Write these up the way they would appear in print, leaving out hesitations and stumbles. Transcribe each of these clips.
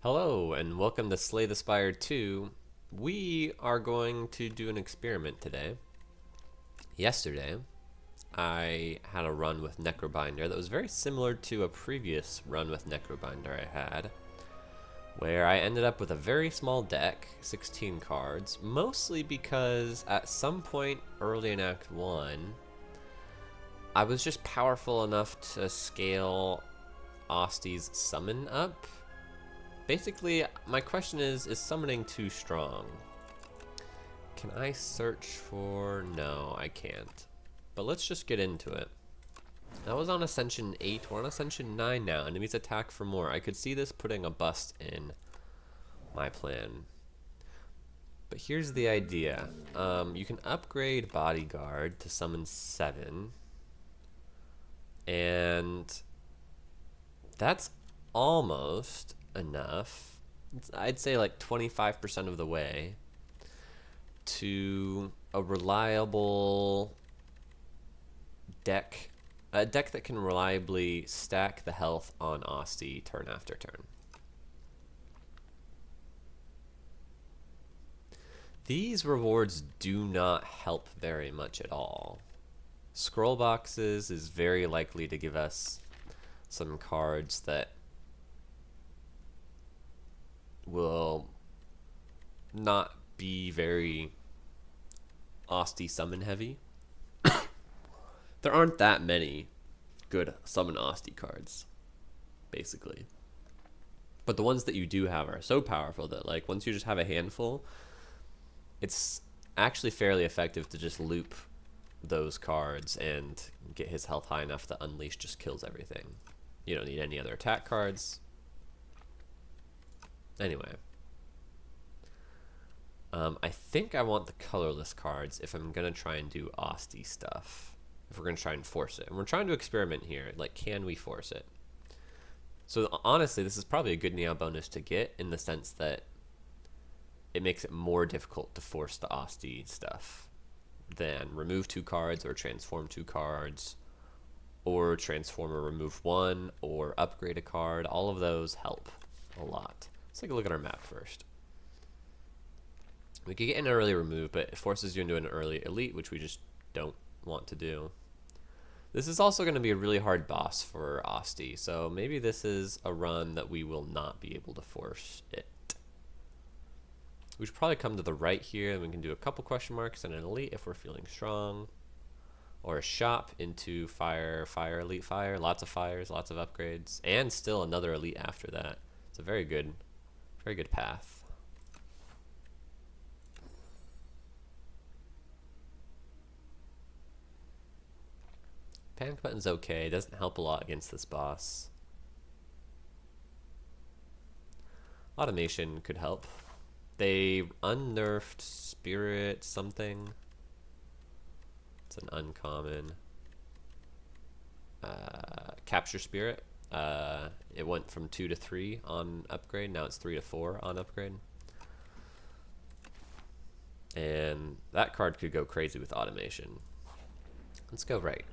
Hello and welcome to Slay the Spire 2. We are going to do an experiment today. Yesterday, I had a run with Necrobinder that was very similar to a previous run with Necrobinder I had, where I ended up with a very small deck, 16 cards, mostly because at some point early in Act 1, I was just powerful enough to scale Osty's summon up. Basically, my question is summoning too strong? Can I search for... No, I can't. But let's just get into it. That was on Ascension 8, we're on Ascension 9 now. Enemies attack for more. I could see this putting a bust in my plan. But here's the idea. You can upgrade Bodyguard to summon 7. And that's almost enough. I'd say like 25% of the way to a reliable deck, a deck that can reliably stack the health on Osty turn after turn. These rewards do not help very much at all. Scroll boxes is very likely to give us some cards that will not be very Osty summon heavy. There aren't that many good summon Osty cards, basically. But the ones that you do have are so powerful that, like, once you just have a handful, it's actually fairly effective to just loop those cards and get his health high enough that Unleash just kills everything. You don't need any other attack cards. Anyway, I think I want the colorless cards if I'm gonna try and do Osty stuff. If we're gonna try and force it, and we're trying to experiment here. Like, can we force it? So honestly, this is probably a good Neo bonus to get in the sense that it makes it more difficult to force the Osty stuff than remove 2 cards or transform 2 cards or transform or remove 1 or upgrade a card. All of those help a lot. Let's take a look at our map first. We could get an early remove, but it forces you into an early elite, which we just don't want to do. This is also going to be a really hard boss for Osty, so maybe this is a run that we will not be able to force it. We should probably come to the right here, and we can do a couple question marks and an elite if we're feeling strong. Or a shop into fire, fire, elite fire, lots of fires, lots of upgrades, and still another elite after that. It's a very good path. Panic button's okay, it doesn't help a lot against this boss. Automation could help. They unnerfed spirit something. It's an uncommon. Capture spirit. It went from 2 to 3 on upgrade. Now it's 3 to 4 on upgrade. And that card could go crazy with automation. Let's go right.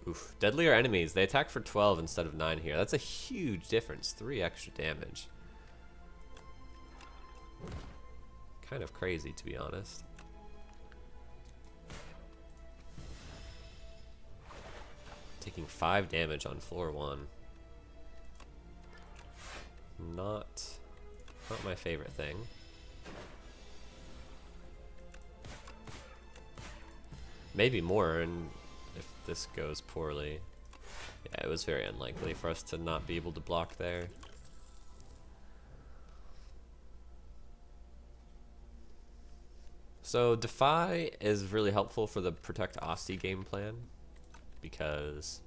Oof. Deadlier enemies. They attack for 12 instead of 9 here. That's a huge difference. 3 extra damage. Kind of crazy, to be honest. Taking 5 damage on floor 1. Not my favorite thing. Maybe more, and if this goes poorly. Yeah, it was very unlikely for us to not be able to block there. So Defy is really helpful for the Protect Osty game plan because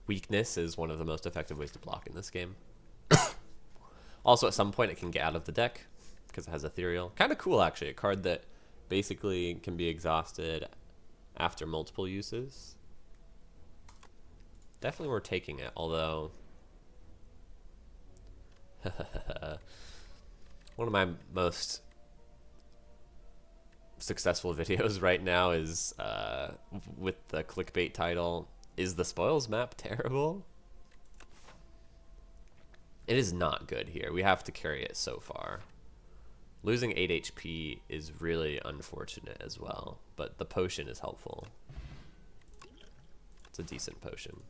weakness is one of the most effective ways to block in this game. Also, at some point it can get out of the deck because it has Ethereal. Kind of cool, actually. A card that basically can be exhausted after multiple uses. Definitely worth taking it, although One of my most successful videos right now is with the clickbait title, "Is the spoils map terrible?" It is not good here. We have to carry it so far. Losing 8 HP is really unfortunate as well, but the potion is helpful. It's a decent potion.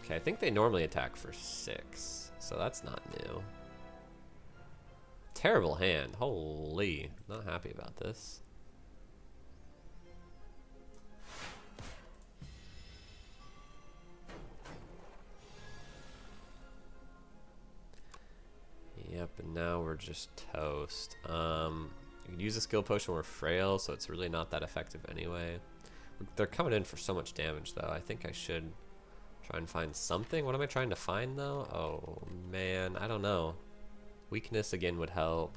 Okay, I think they normally attack for 6, so that's not new. Terrible hand. Holy, not happy about this. Yep, and now we're just toast. You can use a skill potion when we're frail, so it's really not that effective anyway. They're coming in for so much damage, though. I think I should try and find something. What am I trying to find, though? Oh, man, I don't know. Weakness, again, would help.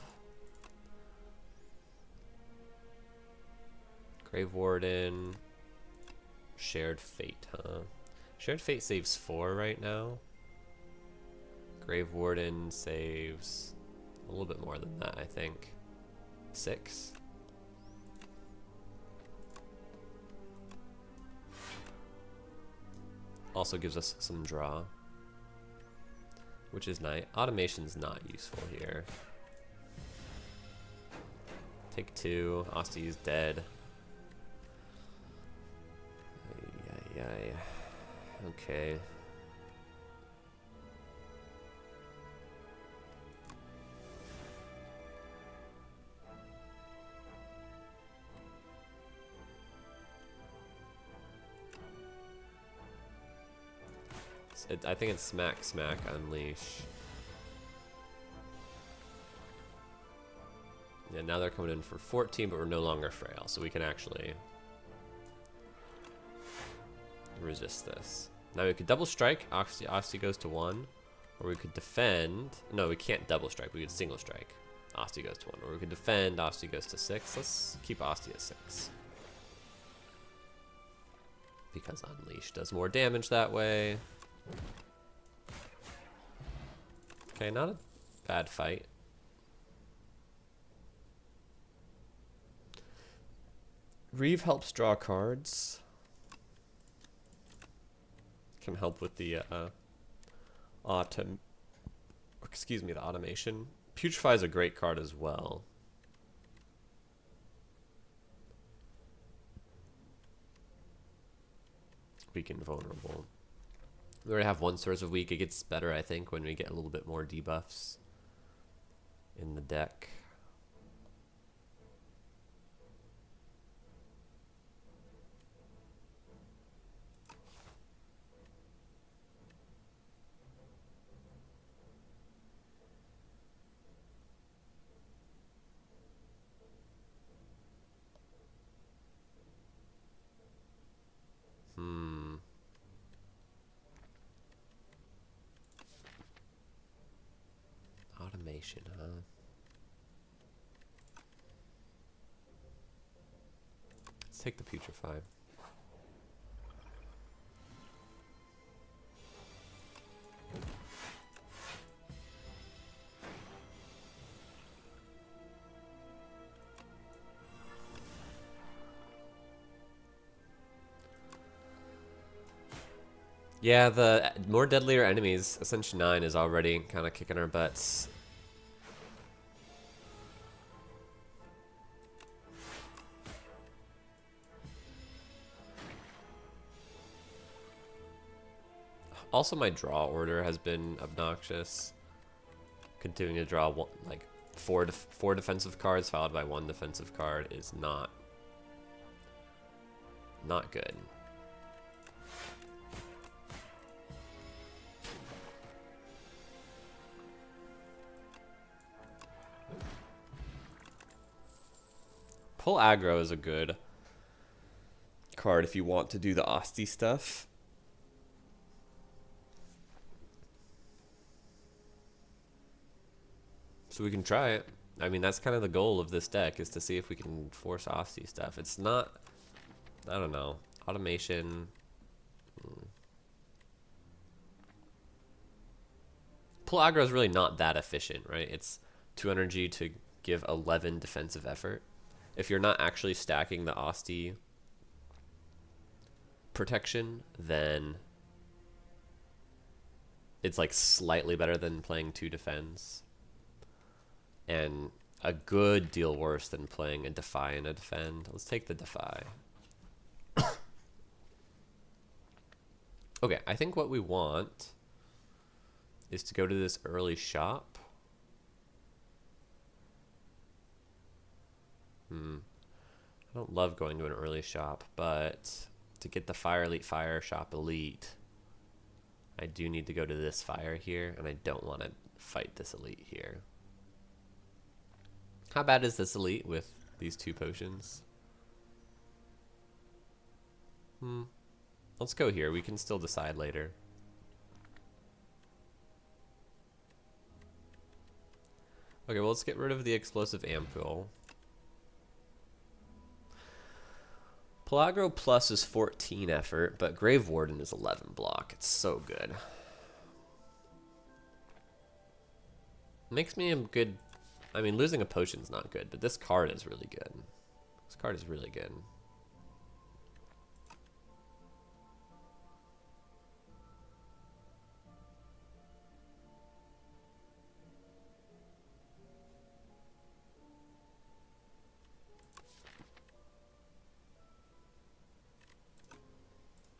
Grave Warden. Shared Fate, huh? Shared Fate saves 4 right now. Grave Warden saves a little bit more than that, I think. 6. Also gives us some draw, which is nice. Automation's not useful here. Take 2. Osty is dead. Okay. I think it's smack, smack, unleash. Yeah, now they're coming in for 14, but we're no longer frail, so we can actually resist this. Now we could double strike, Osty goes to 1, or we could defend. No, we can't double strike, we could single strike. Osty goes to 1, or we could defend, Osty goes to 6. Let's keep Osty at 6. Because unleash does more damage that way. Okay, not a bad fight. Reeve helps draw cards. Can help with the the automation. Putrefy is a great card as well. Weak and vulnerable. We already have 1 Swords of Weak. It gets better, I think, when we get a little bit more debuffs in the deck. Automation, huh? Let's take the Putrefy. Yeah, the more deadlier enemies, Ascension 9 is already kind of kicking our butts. Also, my draw order has been obnoxious. Continuing to draw like four defensive cards followed by 1 defensive card is not good. Pull aggro is a good card if you want to do the Osty stuff. So we can try it. I mean, that's kind of the goal of this deck, is to see if we can force Osty stuff. It's not, I don't know, automation. pull aggro is really not that efficient, right? It's 2 energy to give 11 defensive effort. If you're not actually stacking the osty protection, then it's like slightly better than playing 2 defense, and a good deal worse than playing a defy and a defend. Let's take the defy. Okay, I think what we want is to go to this early shop. I don't love going to an early shop, but to get the Fire Elite Fire Shop Elite, I do need to go to this fire here, and I don't want to fight this elite here. How bad is this elite with these 2 potions? Let's go here. We can still decide later. Okay, well, let's get rid of the explosive ampule. Pelagro Plus is 14 effort, but Grave Warden is 11 block. It's so good. Makes me a good... I mean, losing a potion's not good, but this card is really good. This card is really good.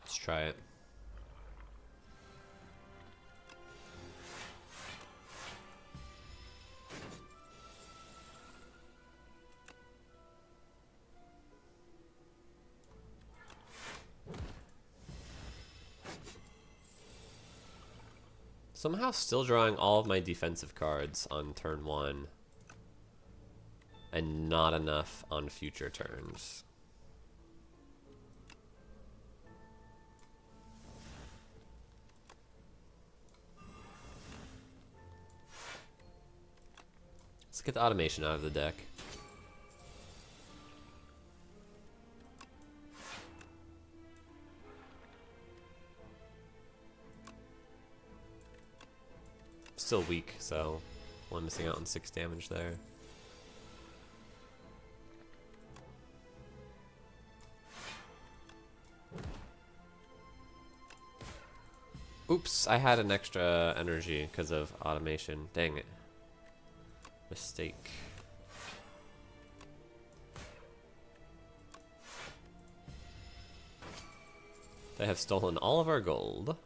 Let's try it. Somehow still drawing all of my defensive cards on turn 1 and not enough on future turns. Let's get the automation out of the deck. Still weak, so one missing out on 6 damage there. Oops, I had an extra energy because of automation. Dang it. Mistake. They have stolen all of our gold.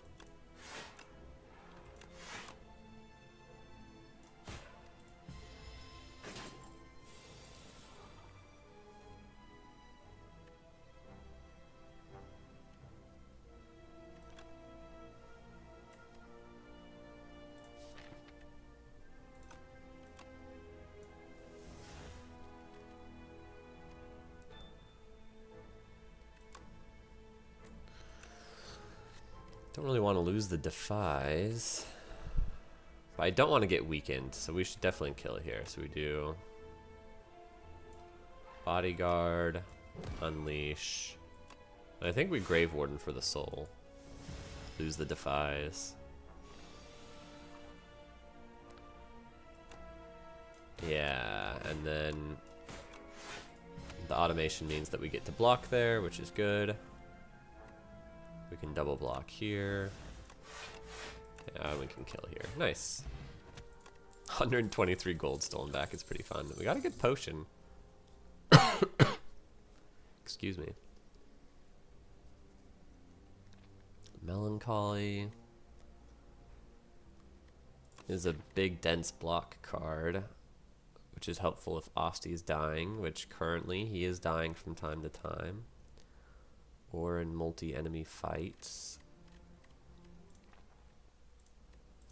Don't really want to lose the defies. But I don't want to get weakened, so we should definitely kill here. So we do Bodyguard, Unleash. And I think we Grave Warden for the soul. Lose the defies. Yeah, and then the automation means that we get to block there, which is good. We can double block here. Yeah, we can kill here. Nice. 123 gold stolen back. It's pretty fun. We got a good potion. Excuse me. Melancholy is a big dense block card, which is helpful if Osty is dying, which currently he is dying from time to time. Or in multi-enemy fights.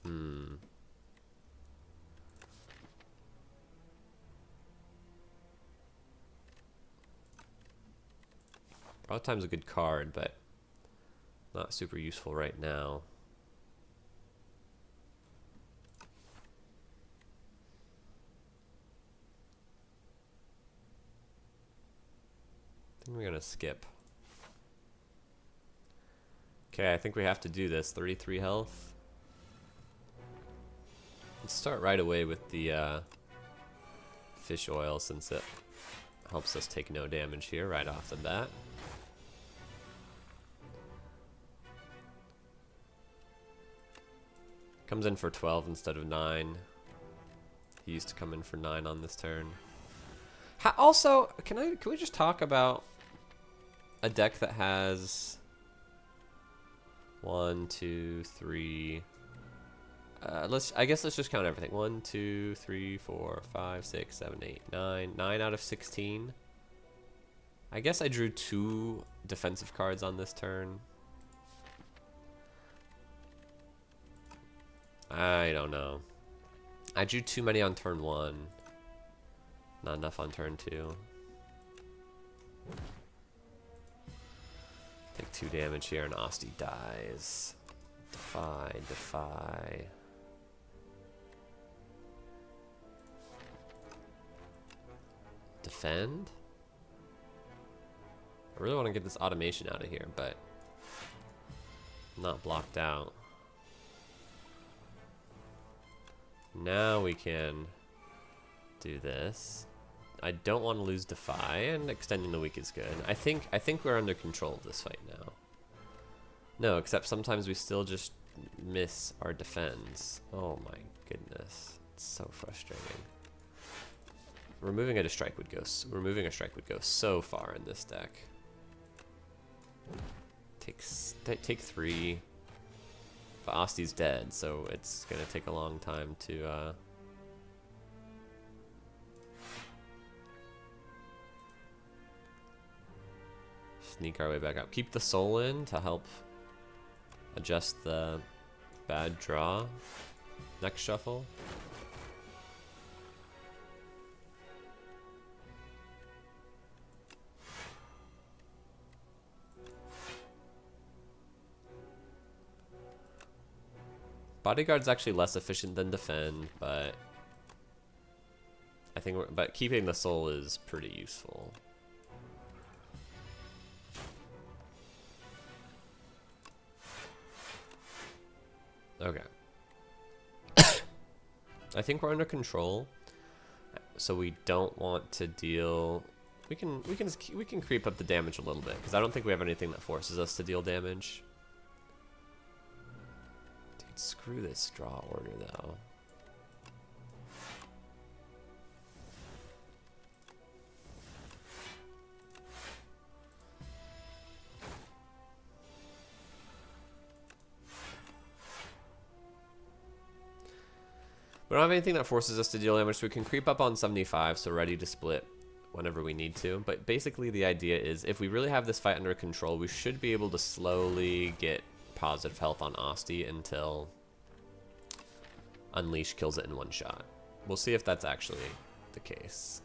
A lot of times a good card, but not super useful right now. I think we're gonna skip. Okay, I think we have to do this. 33 health. Let's start right away with the fish oil since it helps us take no damage here right off the bat. Comes in for 12 instead of 9. He used to come in for 9 on this turn. Also, can we just talk about a deck that has 1, 2, 3. I guess let's just count everything. 1, 2, 3, 4, 5, 6, 7, 8, 9. 9 out of 16. I guess I drew 2 defensive cards on this turn. I don't know. I drew too many on turn 1. Not enough on turn 2. Take 2 damage here and Osty dies. Defy, defy. Defend? I really want to get this automation out of here, but not blocked out. Now we can do this. I don't want to lose defy, and extending the week is good. I think we're under control of this fight now. No, except sometimes we still just miss our defense. Oh my goodness, it's so frustrating. Removing a strike would go so far in this deck. Take 3. But Osty's dead, so it's gonna take a long time to sneak our way back up. Keep the soul in to help adjust the bad draw next shuffle. Bodyguard's actually less efficient than defend, but I think but keeping the soul is pretty useful. Okay. I think we're under control, so we don't want to deal. We can creep up the damage a little bit because I don't think we have anything that forces us to deal damage. Screw this draw order, though. We don't have anything that forces us to deal damage, so we can creep up on 75, so ready to split whenever we need to. But basically the idea is if we really have this fight under control, we should be able to slowly get positive health on Osty until Unleash kills it in one shot. We'll see if that's actually the case.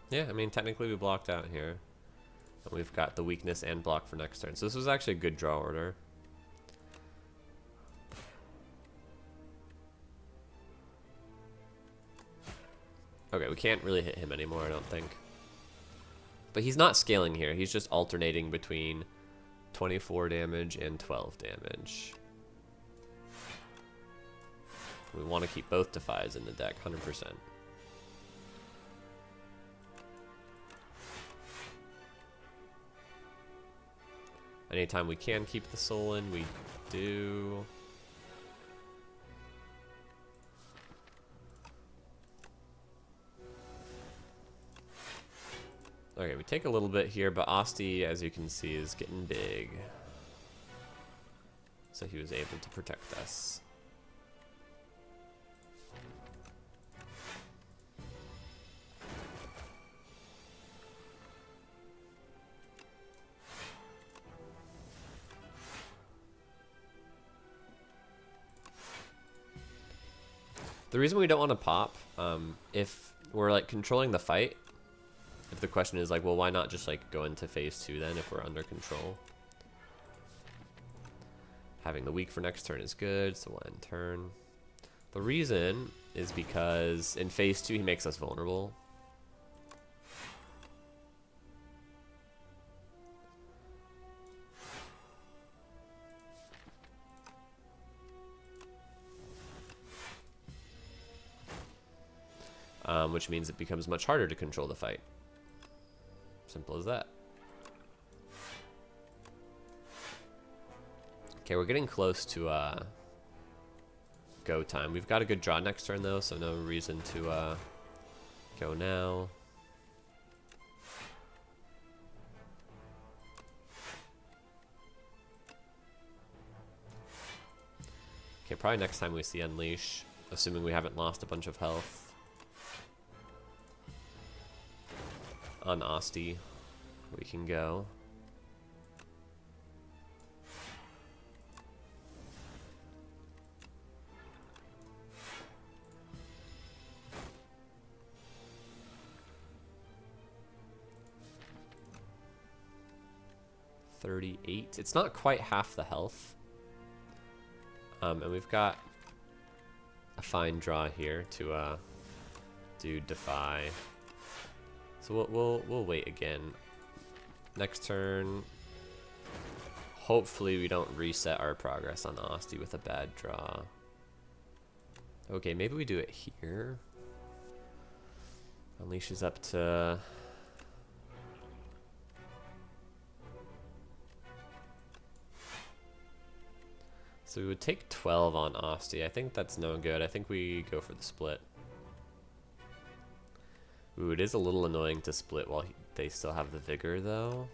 Yeah, I mean, technically we blocked out here. And we've got the weakness and block for next turn. So this was actually a good draw order. Okay, we can't really hit him anymore, I don't think. But he's not scaling here. He's just alternating between 24 damage and 12 damage. We want to keep both defies in the deck, 100%. Anytime we can keep the soul in, we do. Okay, we take a little bit here, but Osty, as you can see, is getting big. So he was able to protect us. The reason we don't want to pop, if we're like controlling the fight, if the question is like, well, why not just like go into phase 2 then if we're under control? Having the weak for next turn is good, so we'll end turn. The reason is because in phase 2 he makes us vulnerable. Which means it becomes much harder to control the fight. Simple as that. Okay, we're getting close to go time. We've got a good draw next turn though, so no reason to go now. Okay, probably next time we see Unleash, assuming we haven't lost a bunch of health. On Osty, we can go. $38. It's not quite half the health. And we've got a fine draw here to do Defy. So we'll wait again. Next turn, hopefully we don't reset our progress on Osty with a bad draw. Okay, maybe we do it here. Unleash is up to... So we would take 12 on Osty. I think that's no good. I think we go for the split. Ooh, it is a little annoying to split while they still have the vigor, though.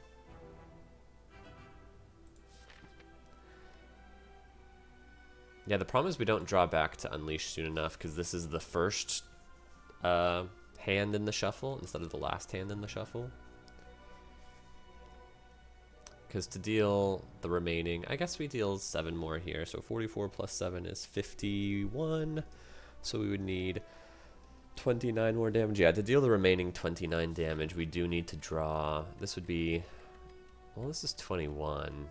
Yeah, the problem is we don't draw back to Unleash soon enough, because this is the first hand in the shuffle instead of the last hand in the shuffle. Because to deal the remaining, I guess we deal 7 more here, so 44 plus 7 is 51, so we would need 29 more damage. Yeah, to deal the remaining 29 damage, we do need to draw. This would be... Well, this is 21.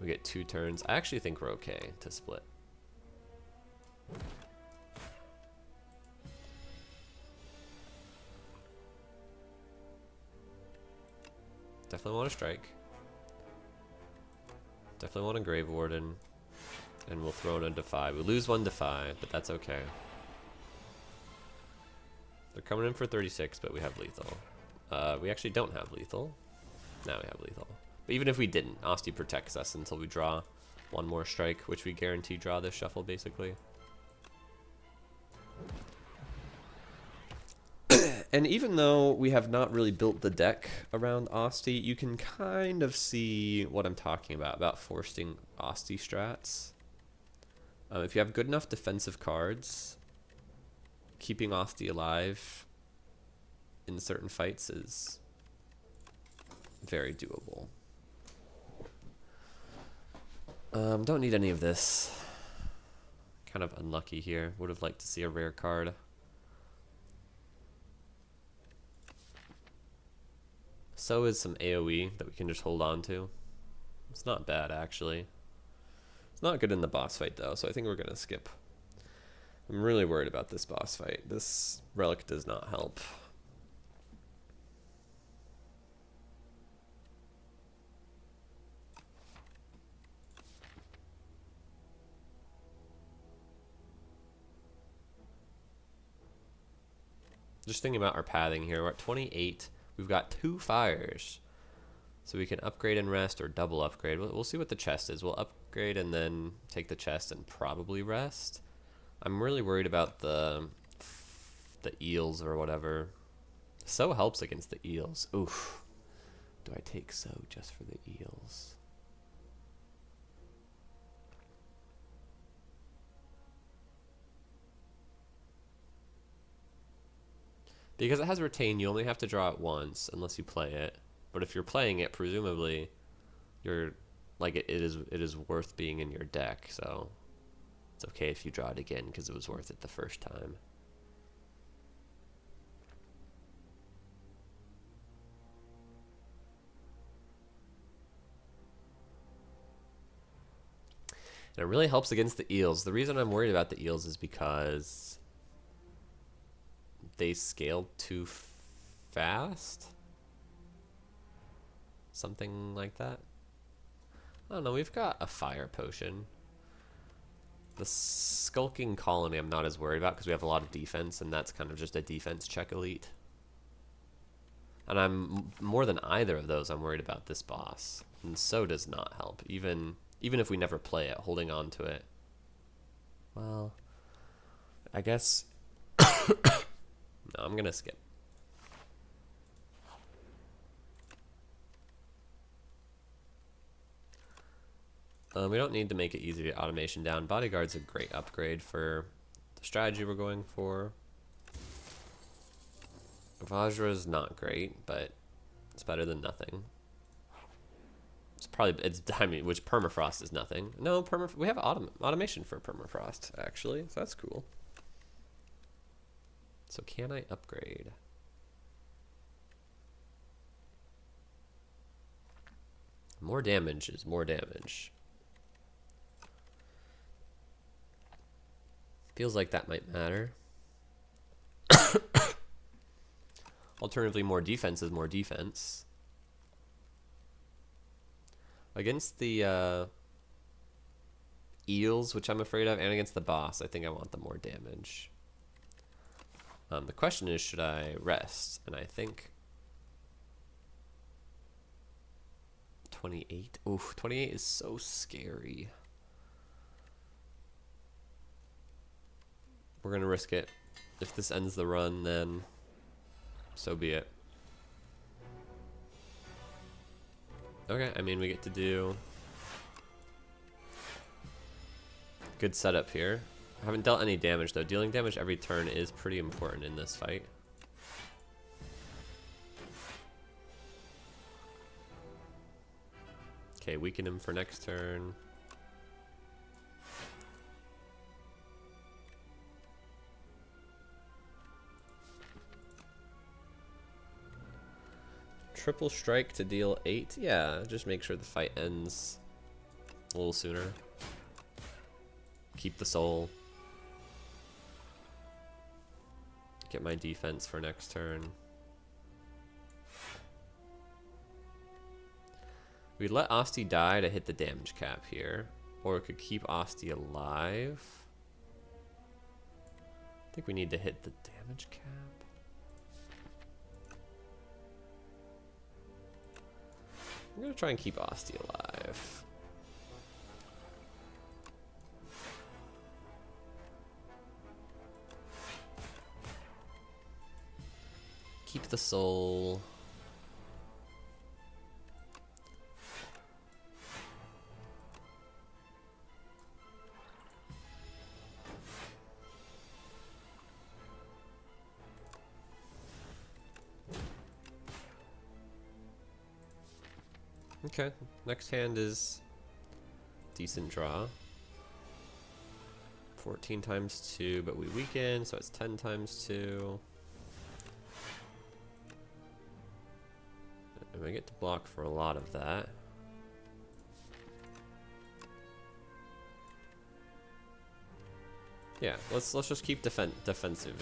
We get 2 turns. I actually think we're okay to split. Definitely want to strike. Definitely want a Grave Warden. And we'll throw in a Defy. We lose 1 Defy, but that's okay. They're coming in for 36, but we have lethal. We actually don't have lethal. Now we have lethal. But even if we didn't, Osty protects us until we draw 1 more strike, which we guarantee draw this shuffle, basically. And even though we have not really built the deck around Osty, you can kind of see what I'm talking about forcing Osty strats. If you have good enough defensive cards, keeping Osty alive in certain fights is very doable. Don't need any of this. Kind of unlucky here. Would have liked to see a rare card. So is some AoE that we can just hold on to. It's not bad, actually. It's not good in the boss fight, though, so I think we're going to skip. I'm really worried about this boss fight. This relic does not help. Just thinking about our pathing here. We're at 28. We've got 2 fires. So we can upgrade and rest or double upgrade. We'll see what the chest is. We'll upgrade and then take the chest and probably rest. I'm really worried about the eels or whatever. So helps against the eels. Oof. Do I take so just for the eels? Because it has retain, you only have to draw it once unless you play it. But if you're playing it, presumably, you're like it is worth being in your deck. So it's okay if you draw it again because it was worth it the first time. And it really helps against the eels. The reason I'm worried about the eels is because they scale too fast. Something like that. I don't know, we've got a fire potion. The skulking colony I'm not as worried about because we have a lot of defense, and that's kind of just a defense check elite. And I'm more than either of those, I'm worried about this boss. And so does not help. Even if we never play it, holding on to it. Well, I guess no, I'm gonna skip. We don't need to make it easy to get automation down. Bodyguard's a great upgrade for the strategy we're going for. Vajra's not great, but it's better than nothing. It's probably, I mean, which permafrost is nothing. No, we have automation for permafrost, actually, so that's cool. So can I upgrade? More damage is more damage. Feels like that might matter. Alternatively, more defense is more defense. Against the eels, which I'm afraid of, and against the boss, I think I want the more damage. The question is, should I rest? And I think 28. Oof, 28 is so scary. We're gonna risk it. If this ends the run, then so be it. Okay, I mean, we get to do good setup here. I haven't dealt any damage though. Dealing damage every turn is pretty important in this fight. Okay, weaken him for next turn. Triple strike to deal 8. Yeah, just make sure the fight ends a little sooner. Keep the soul. Get my defense for next turn. We let Osty die to hit the damage cap here. Or we could keep Osty alive. I think we need to hit the damage cap. I'm gonna try and keep Osty alive. Keep the soul. Okay, next hand is decent draw. 14 times 2, but we weaken, so it's 10 times 2. And we get to block for a lot of that. Yeah, let's just keep defensiving.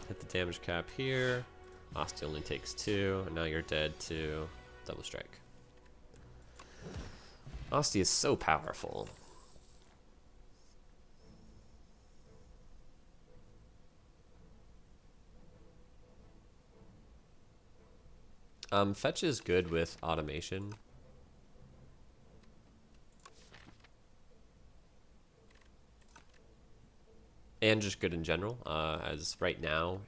Hit the damage cap here. Osty only takes 2, and now you're dead to double strike. Osty is so powerful. Fetch is good with automation. And just good in general, as right now,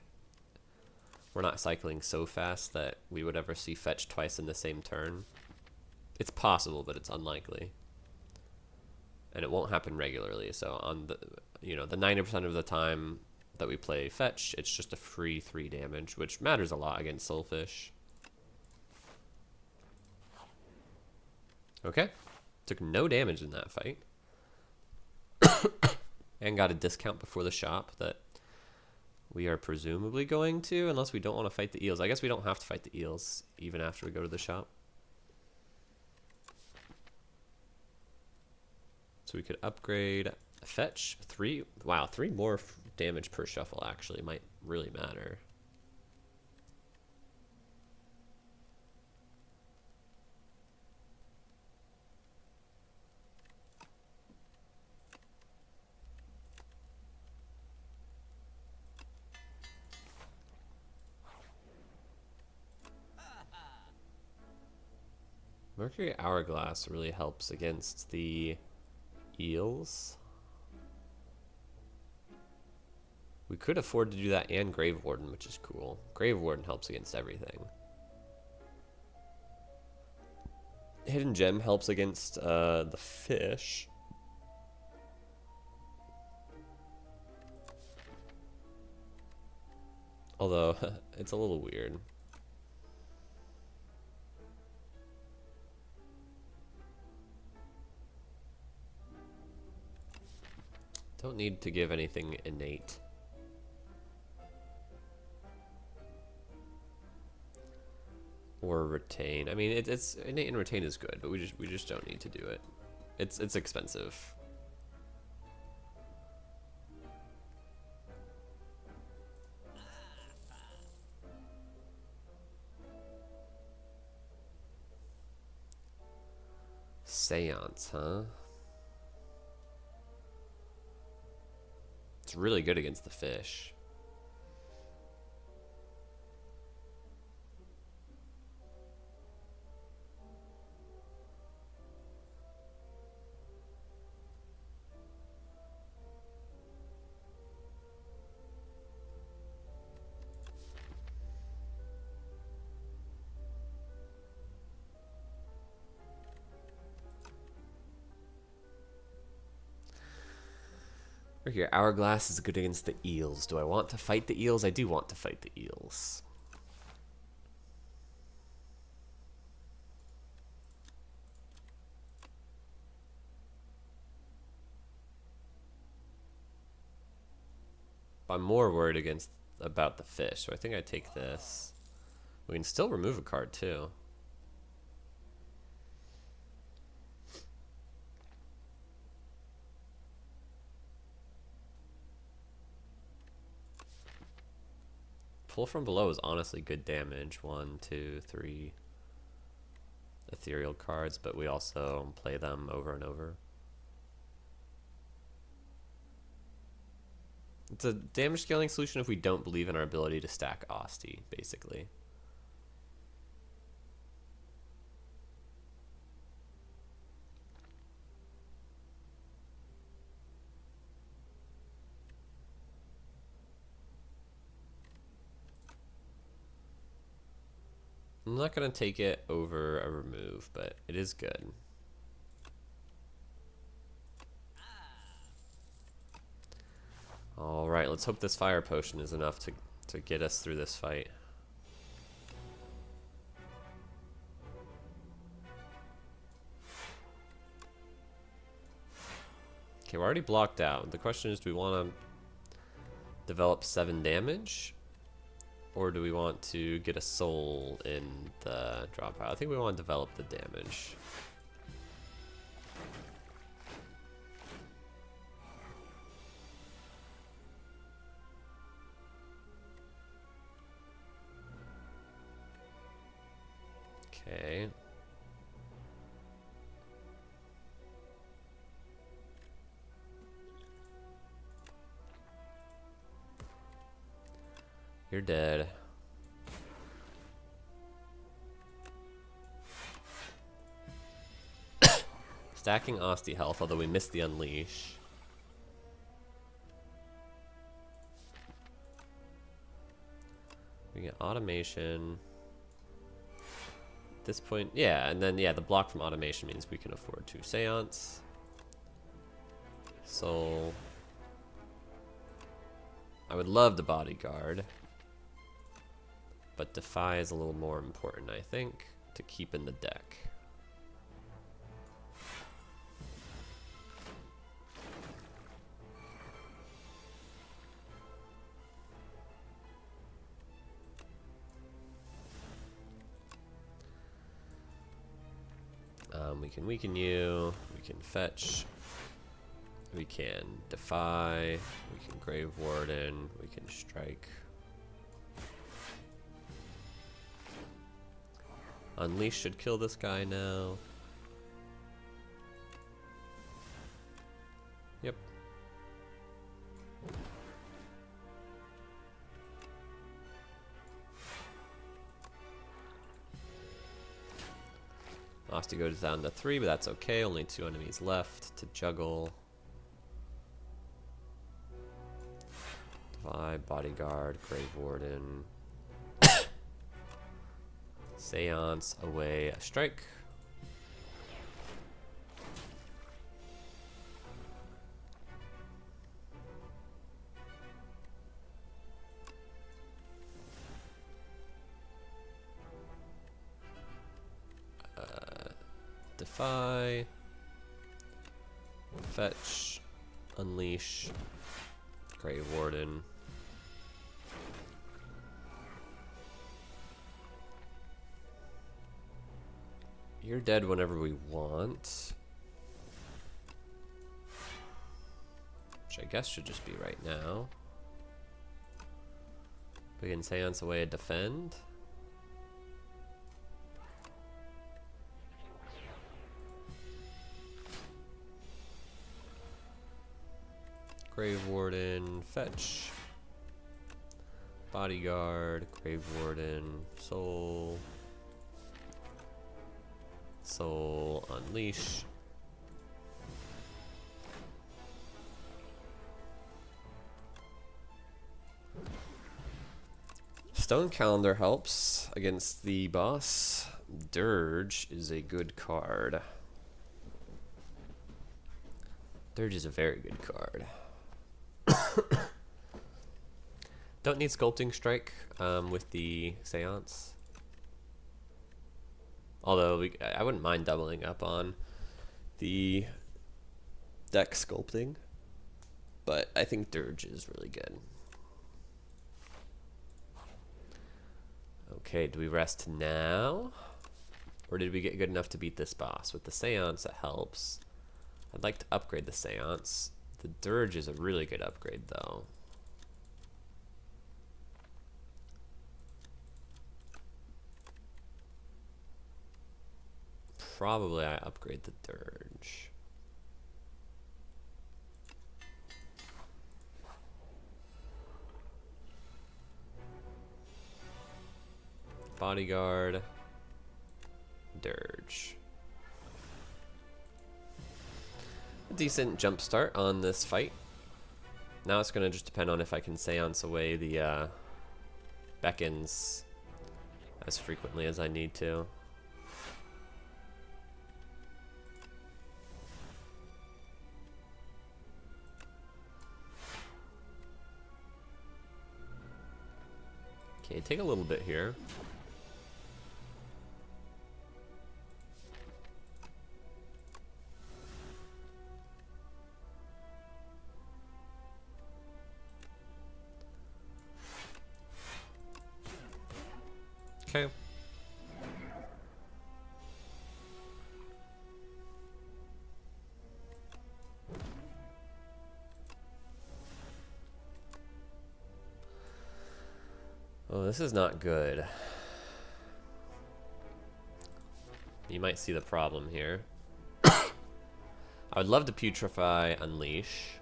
we're not cycling so fast that we would ever see fetch twice in the same turn. It's possible, but it's unlikely. And it won't happen regularly, so on the, the 90% of the time that we play fetch, it's just a free 3 damage, which matters a lot against Soulfish. Okay, took no damage in that fight. And got a discount before the shop that we are presumably going to, unless we don't want to fight the eels. I guess we don't have to fight the eels even after we go to the shop. So we could upgrade fetch 3. Wow, 3 more damage per shuffle actually might really matter. Mercury Hourglass really helps against the eels. We could afford to do that and Grave Warden, which is cool. Grave Warden helps against everything. Hidden Gem helps against the fish. Although, it's a little weird. Don't need to give anything innate. Or retain. I mean, it's innate and retain is good, but we just don't need to do it. It's expensive. Seance, huh? It's really good against the fish. Here, Hourglass is good against the eels. Do I want to fight the eels? I do want to fight the eels. But I'm more worried about the fish, so I think I take this. We can still remove a card too. Pull from below is honestly good damage. 1, 2, 3 ethereal cards, but we also play them over and over. It's a damage scaling solution if we don't believe in our ability to stack Osty, basically. I'm not going to take it over a remove, but it is good. Alright, let's hope this fire potion is enough to get us through this fight. Okay, we're already blocked out. The question is, do we want to develop 7 damage? Or do we want to get a soul in the drop pile? I think we want to develop the damage. Okay. You're dead. Stacking Osty health, although we missed the unleash. We get automation. At this point, yeah, and then yeah, the block from automation means we can afford to seance. Soul. I would love the bodyguard, but defy is a little more important, I think, to keep in the deck. We can weaken you, we can fetch We can defy, we can grave warden, we can strike. Unleash should kill this guy now. Yep. Osty goes down to 3, but that's okay. Only 2 enemies left to juggle. Defy, bodyguard, grave warden. Seance, away, a strike. Defy, fetch, unleash, grave warden. You're dead whenever we want. Which I guess should just be right now. We can seance away a defend. Grave warden, fetch. Bodyguard, grave warden, soul. Soul, unleash. Stone Calendar helps against the boss. Dirge is a good card. Dirge is a very good card. Don't need Sculpting Strike with the Seance. Although I wouldn't mind doubling up on the deck sculpting, but I think Dirge is really good. Okay, do we rest now? Or did we get good enough to beat this boss? With the Seance, it helps. I'd like to upgrade the Seance. The Dirge is a really good upgrade, though. Probably I upgrade the Dirge. Bodyguard, Dirge. A decent jump start on this fight. Now it's going to just depend on if I can seance away the beckons as frequently as I need to. Okay, take a little bit here. Okay. Oh, this is not good. You might see the problem here. I would love to putrefy, unleash.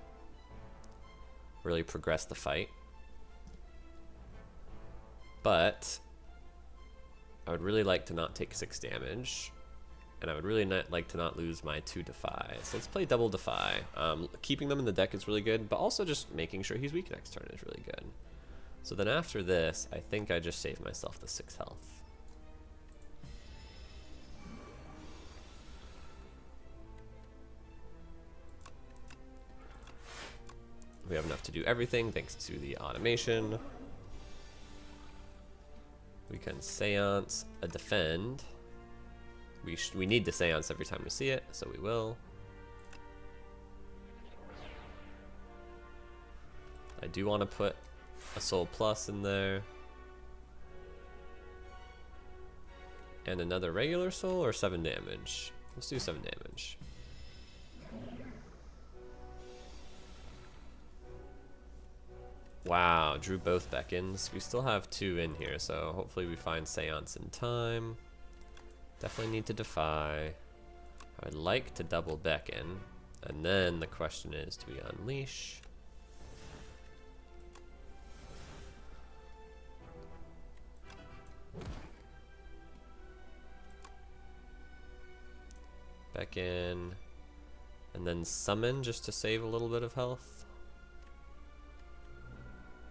Really progress the fight. But I would really like to not take 6 damage. And I would really like to not lose my 2 defy. So let's play double defy. Keeping them in the deck is really good, but also just making sure he's weak next turn is really good. So then after this, I think I just save myself the 6 health. We have enough to do everything thanks to the automation. We can seance a defend. We need to seance every time we see it, so we will. I do want to put a soul plus in there. And another regular soul or 7 damage? Let's do 7 damage. Wow, drew both beckons. We still have 2 in here, so hopefully we find Seance in time. Definitely need to defy. I would like to double beckon. And then the question is, do we unleash? Beckon. And then summon just to save a little bit of health.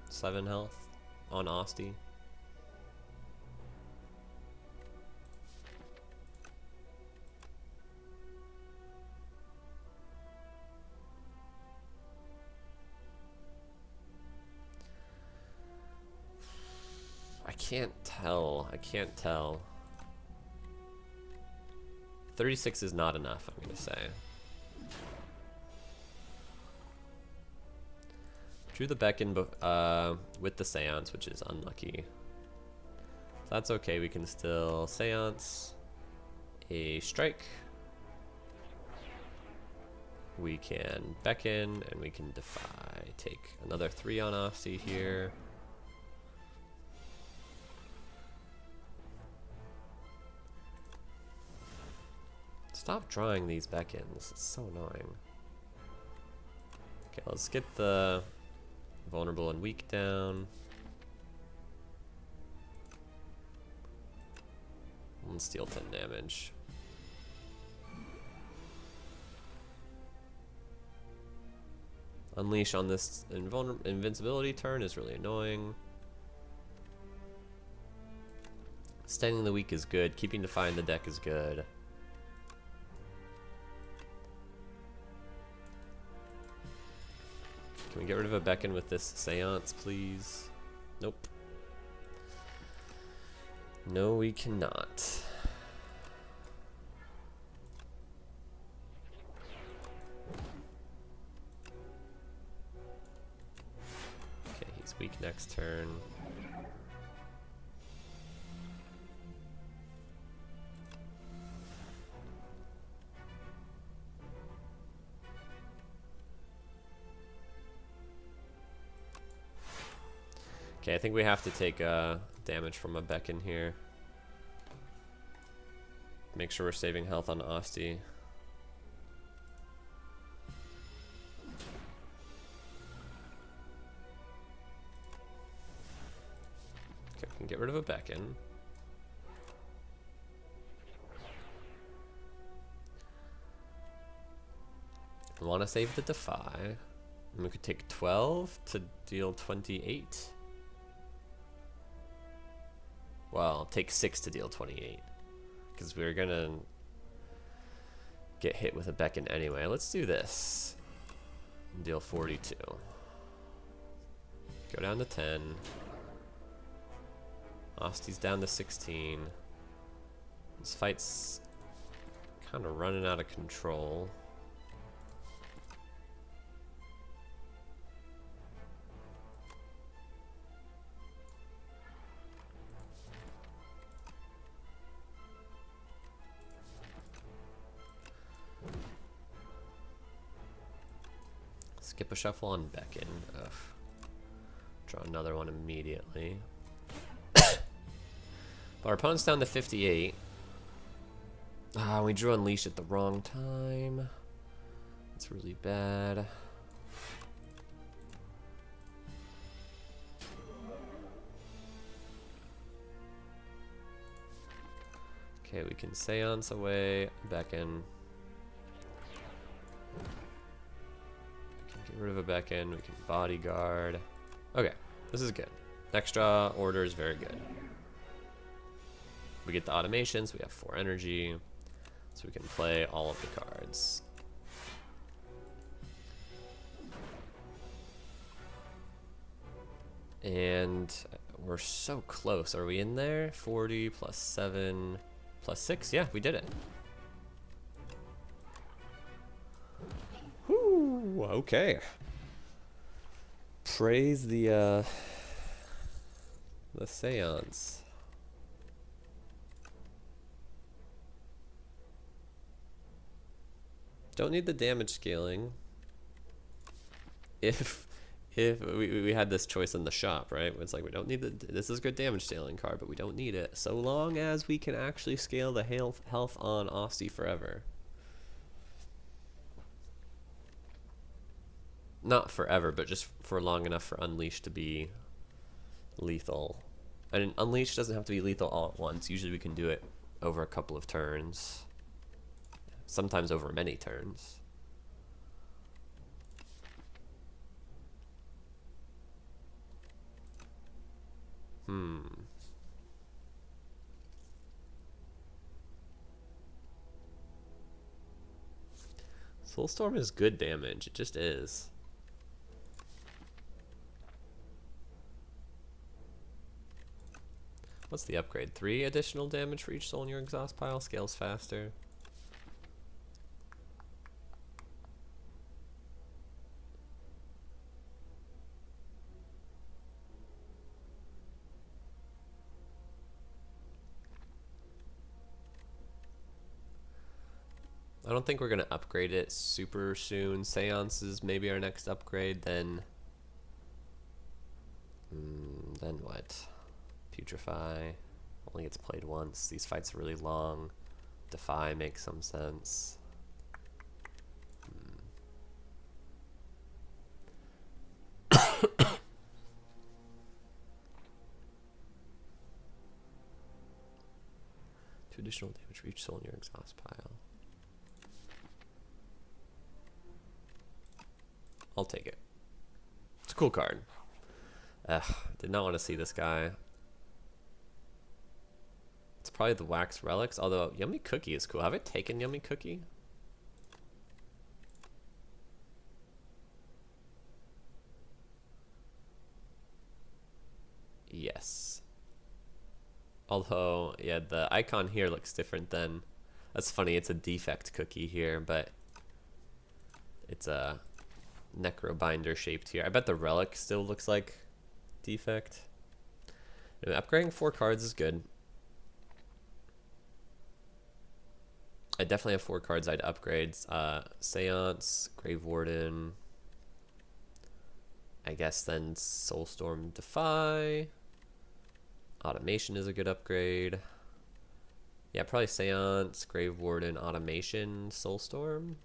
7 health on Osty. I can't tell. 36 is not enough, I'm gonna say. Drew the beckon with the Seance, which is unlucky. So that's okay, we can still Seance a strike. We can beckon and we can defy. Take another 3 on Osty here. Stop drawing these beckons, it's so annoying. Okay, let's get the vulnerable and weak down. And steal 10 damage. Unleash on this invincibility turn is really annoying. Staying the weak is good, keeping defy in the deck is good. Can we get rid of a beckon with this Seance, please? Nope. No, we cannot. Okay, he's weak next turn. Okay, I think we have to take damage from a beckon here. Make sure we're saving health on Osty. Okay, we can get rid of a beckon. We want to save the defy. And we could take 12 to deal 28. Well, take 6 to deal 28. Because we're gonna get hit with a beckon anyway. Let's do this. Deal 42. Go down to 10. Osty's down to 16. This fight's kind of running out of control. Skip a shuffle on beckon. Ugh. Draw another one immediately. But our opponent's down to 58. Ah, we drew Unleash at the wrong time. It's really bad. Okay, we can Seance away, beckon. Get rid of a beckon, we can bodyguard. Okay, this is good. Extra order is very good. We get the automations, we have 4 energy, so we can play all of the cards. And we're so close. Are we in there? 40 plus 7 plus 6? Yeah, we did it. Whew, okay. Praise the Seance. Don't need the damage scaling. If if we had this choice in the shop, right? It's like we don't need this is a good damage scaling card, but we don't need it so long as we can actually scale the health on Osty forever. Not forever, but just for long enough for Unleash to be lethal. And Unleash doesn't have to be lethal all at once. Usually we can do it over a couple of turns. Sometimes over many turns. Soulstorm is good damage. It just is. What's the upgrade? 3 additional damage for each soul in your exhaust pile. Scales faster. I don't think we're going to upgrade it super soon. Seance is maybe our next upgrade, then what? Putrefy only gets played once. These fights are really long. Defy makes some sense. Two additional damage for each soul in your exhaust pile. I'll take it. It's a cool card. Did not want to see this guy. It's probably the Wax Relics, although Yummy Cookie is cool. Have I taken Yummy Cookie? Yes. Although, yeah, the icon here looks different than... That's funny, it's a defect cookie here, but it's a Necrobinder shaped here. I bet the relic still looks like defect. Anyway, upgrading 4 cards is good. I definitely have 4 cards I'd upgrade. Seance, Grave Warden. I guess then Soulstorm Defy. Automation is a good upgrade. Yeah, probably Seance, Grave Warden, Automation, Soulstorm.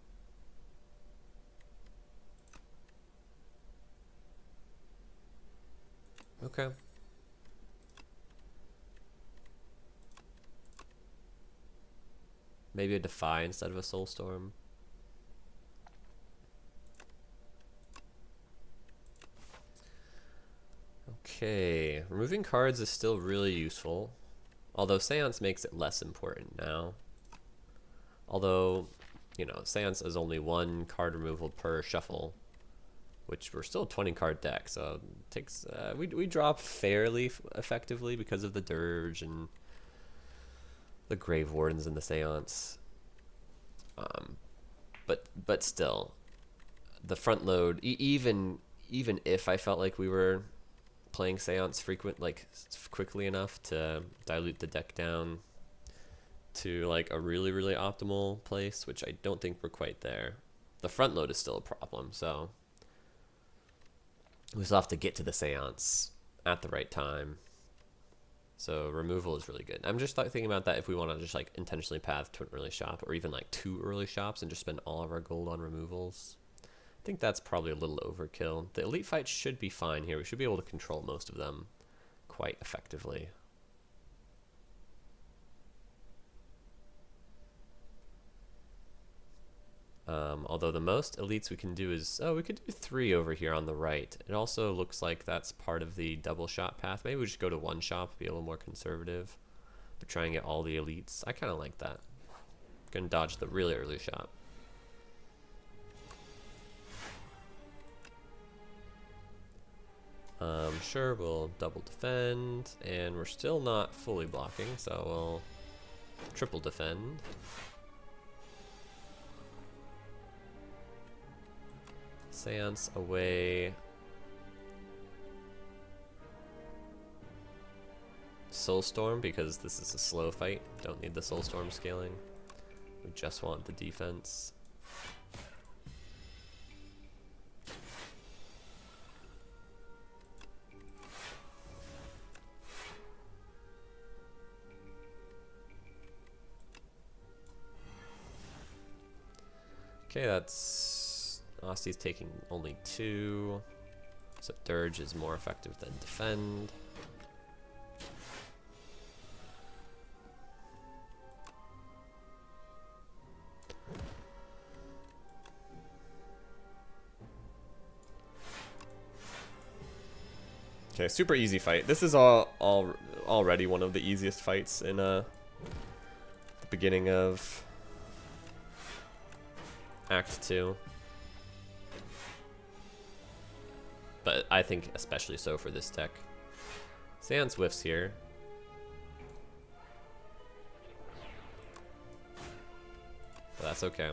Okay. Maybe a Defy instead of a Soulstorm. Okay, removing cards is still really useful. Although Seance makes it less important now. Although, you know, Seance is only 1 card removal per shuffle, which we're still a 20 card deck, so it takes we drop fairly effectively because of the Dirge and the Grave Wardens and the Seance. But still, the front load, even if I felt like we were playing Seance quickly enough to dilute the deck down to like a really, really optimal place, which I don't think we're quite there. The front load is still a problem, so we still have to get to the Seance at the right time. So removal is really good. I'm just thinking about that if we want to just like intentionally path to an early shop, or even like 2 early shops and just spend all of our gold on removals. I think that's probably a little overkill. The elite fights should be fine here. We should be able to control most of them quite effectively. Although the most elites we can do is... Oh, we could do 3 over here on the right. It also looks like that's part of the double shop path. Maybe we just go to 1 shop, be a little more conservative. But try and get all the elites. I kind of like that. Gonna dodge the really early shop. Sure, we'll double defend. And we're still not fully blocking, so we'll triple defend. Seance away. Soulstorm, because this is a slow fight. Don't need the Soulstorm scaling. We just want the defense. Okay, that's... Osty's taking only 2. So Dirge is more effective than Defend. Okay, super easy fight. This is already one of the easiest fights in the beginning of Act 2. But I think especially so for this deck. Seance whiffs here. But that's okay.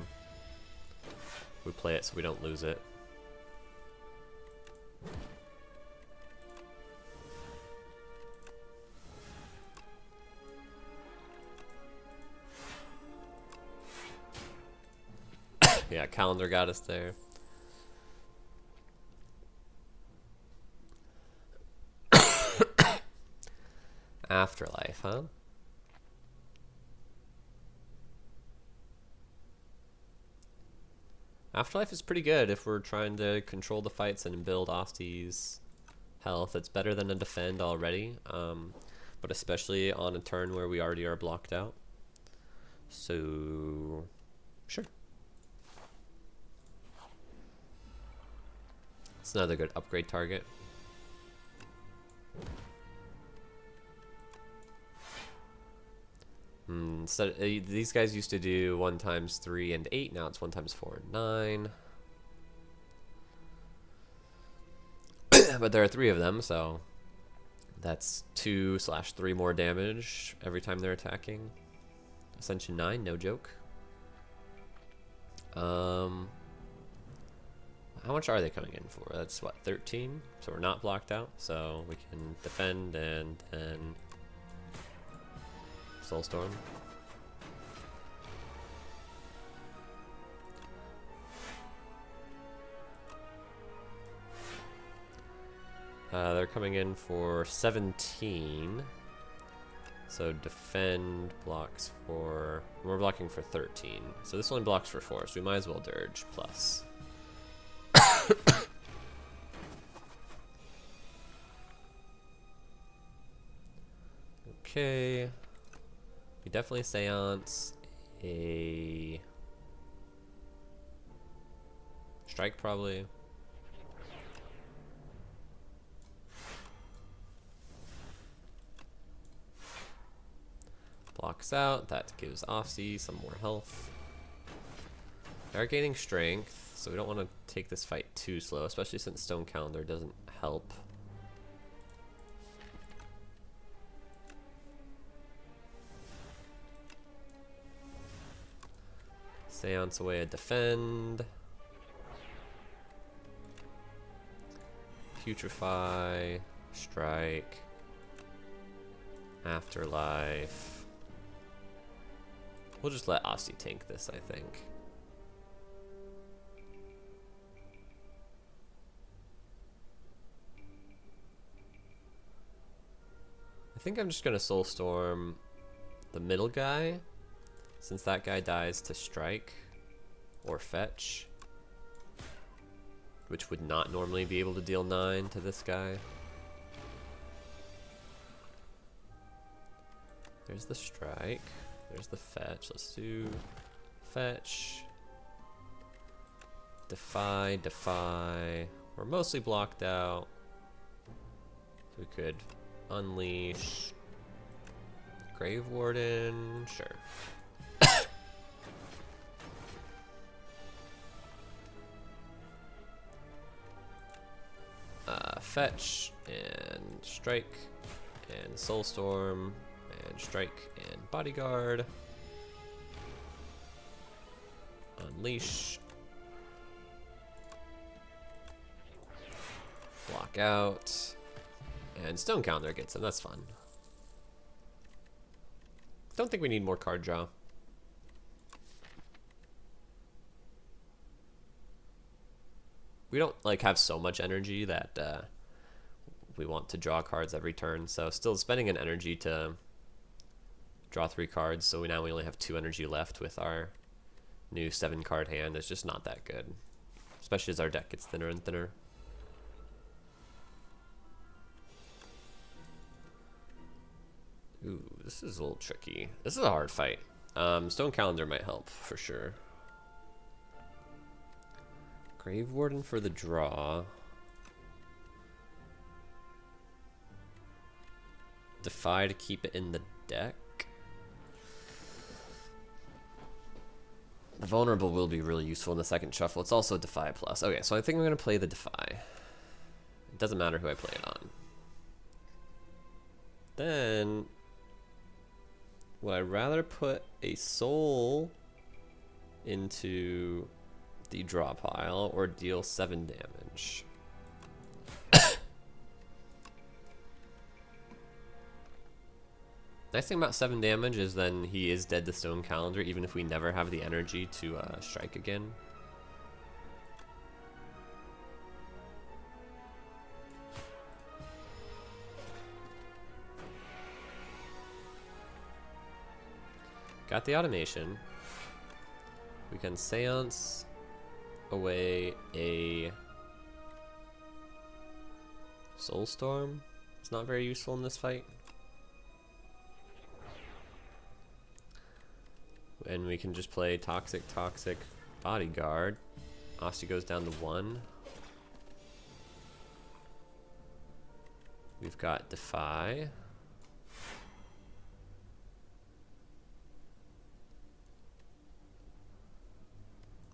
We play it so we don't lose it. Yeah, Calendar got us there. Afterlife, huh? Afterlife is pretty good if we're trying to control the fights and build Osty's health. It's better than a Defend already, but especially on a turn where we already are blocked out. So, sure. It's another good upgrade target. So these guys used to do 1 times 3 and 8. Now it's 1 times 4 and 9. But there are 3 of them, so that's 2/3 more damage every time they're attacking. Ascension 9, no joke. How much are they coming in for? That's what, 13? So we're not blocked out, so we can defend and then Soulstorm. They're coming in for 17. So defend blocks for... We're blocking for 13. So this only blocks for 4, so we might as well Dirge plus. Okay. We definitely Seance a Strike probably. Blocks out. That gives Osty some more health. They're gaining strength, so we don't want to take this fight too slow, especially since Stone Calendar doesn't help. Seance away a Defend. Putrefy. Strike. Afterlife. We'll just let Osty tank this, I think. I think I'm just gonna Soulstorm the middle guy, since that guy dies to strike or fetch, which would not normally be able to deal 9 to this guy. There's the strike. There's the fetch. Let's do fetch. Defy, defy. We're mostly blocked out. We could unleash Grave Warden. Sure. Fetch and strike and Soulstorm and strike and bodyguard. Unleash. Block out. And Stone Calendar gets him. That's fun. Don't think we need more card draw. We don't like have so much energy that we want to draw cards every turn. So still spending an energy to draw 3 cards. So now we only have 2 energy left with our new 7-card hand is just not that good, especially as our deck gets thinner and thinner. Ooh, this is a little tricky. This is a hard fight. Stone Calendar might help for sure. Grave Warden for the draw. Defy to keep it in the deck. The Vulnerable will be really useful in the second shuffle. It's also Defy plus. Okay, so I think I'm going to play the Defy. It doesn't matter who I play it on. Then, would I rather put a Soul into the draw pile or deal 7 damage? Nice thing about 7 damage is then he is dead to Stone Calendar, even if we never have the energy to strike again. Got the automation. We can Seance away a Soulstorm. It's not very useful in this fight. And we can just play Toxic Bodyguard. Osty goes down to 1. We've got Defy.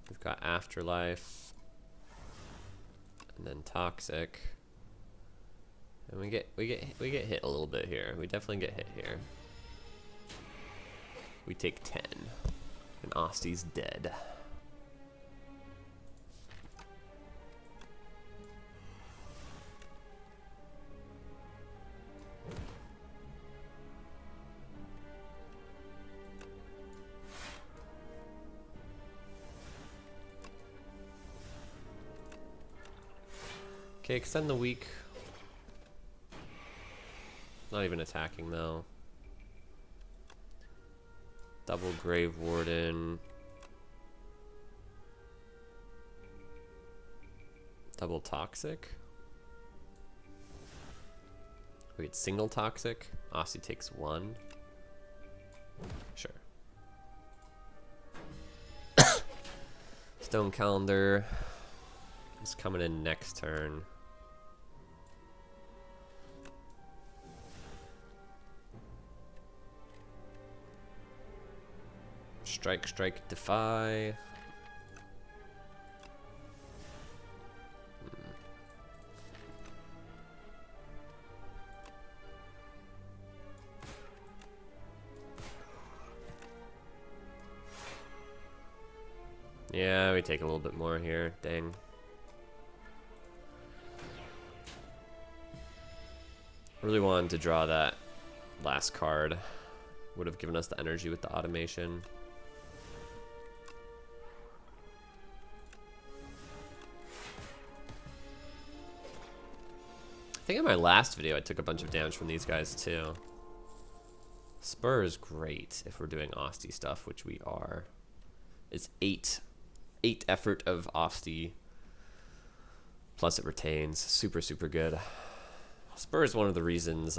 We've got Afterlife. And then Toxic. And we get hit a little bit here. We definitely get hit here. We take 10, and Osty's dead. Okay, extend the week. Not even attacking though. Double Grave Warden. Double Toxic. Wait, single Toxic? Osty takes 1. Sure. Stone Calendar is coming in next turn. Strike, Defy. Yeah, we take a little bit more here. Dang. Really wanted to draw that last card. Would have given us the energy with the automation. I think in my last video I took a bunch of damage from these guys too. Spur is great if we're doing Osty stuff, which we are. It's 8 effort of Osty, plus it retains. Super good. Spur is one of the reasons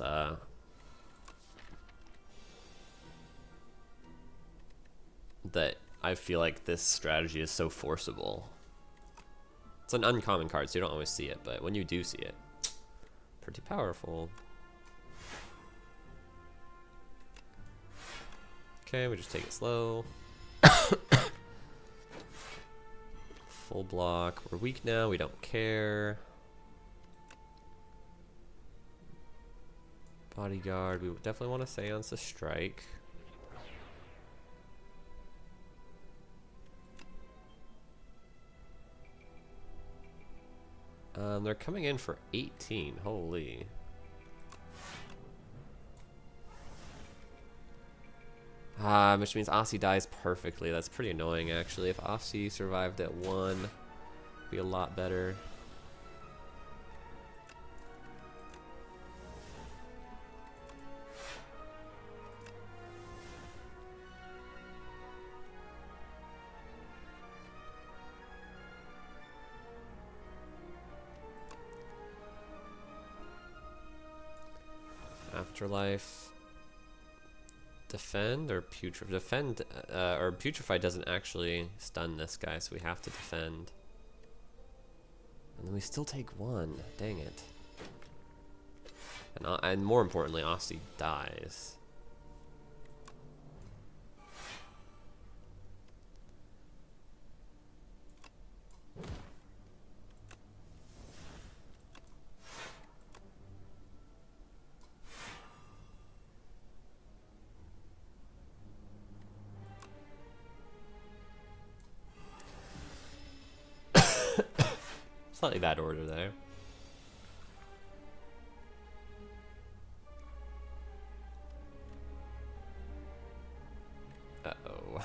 that I feel like this strategy is so forcible. It's an uncommon card, so you don't always see it, but when you do see it, pretty powerful. Okay, we just take it slow. Full block. We're weak now, we don't care. Bodyguard, we definitely want to Seance a strike. They're coming in for 18. Holy. Which means Osty dies perfectly. That's pretty annoying, actually. If Osty survived at 1, it'd be a lot better. afterlife. Defend or putrefy? Defend, or putrefy doesn't actually stun this guy, so we have to defend. And then we still take 1. Dang it. And more importantly, Osty dies. Slightly bad order there. Uh-oh.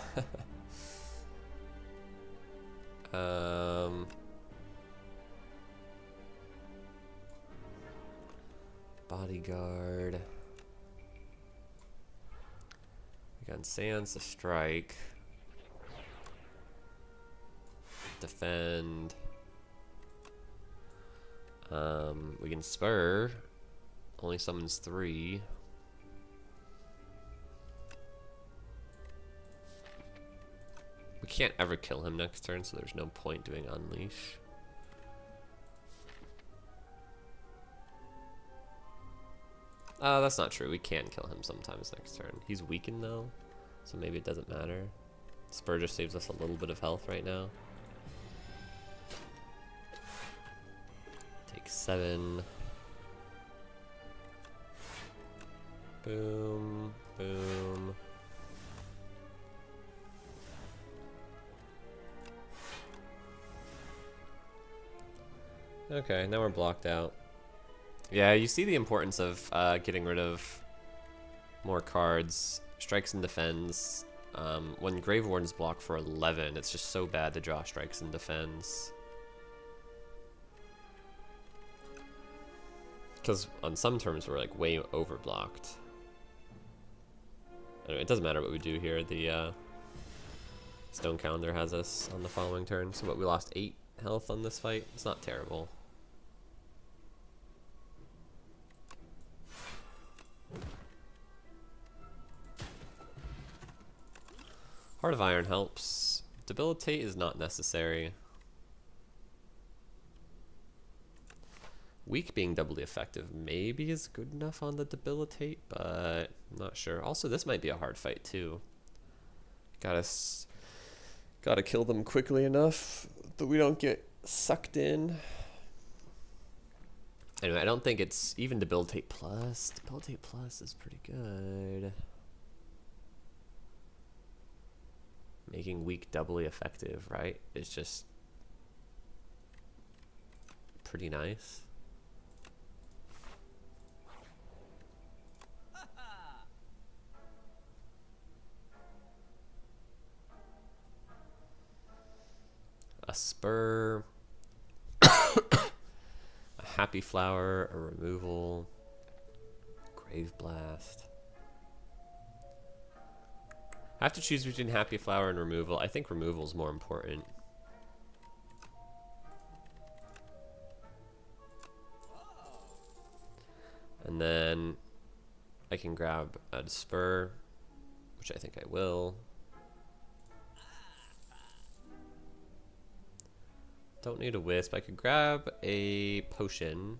Bodyguard. We got Sans to strike. Defend. We can spur. Only summons 3. We can't ever kill him next turn, so there's no point doing unleash. That's not true. We can kill him sometimes next turn. He's weakened though, so maybe it doesn't matter. Spur just saves us a little bit of health right now. Take 7. Boom, boom. Okay, now we're blocked out. Yeah, you see the importance of getting rid of more cards. Strikes and defends. When Grave Warden's block for 11, it's just so bad to draw strikes and defends. Because on some terms we're like way overblocked. Anyway, it doesn't matter what we do here. The stone calendar has us on the following turn. So what, we lost 8 health on this fight? It's not terrible. Heart of Iron helps. Debilitate is not necessary. Weak being doubly effective maybe is good enough on the debilitate, but I'm not sure. Also, this might be a hard fight too. Gotta kill them quickly enough that we don't get sucked in. Anyway, I don't think it's even debilitate plus. Debilitate plus is pretty good. Making weak doubly effective, right? It's just pretty nice. A spur, a happy flower, a removal, grave blast. I have to choose between happy flower and removal. I think removal is more important. And then I can grab a spur, which I think I will. Don't need a wisp. I could grab a potion,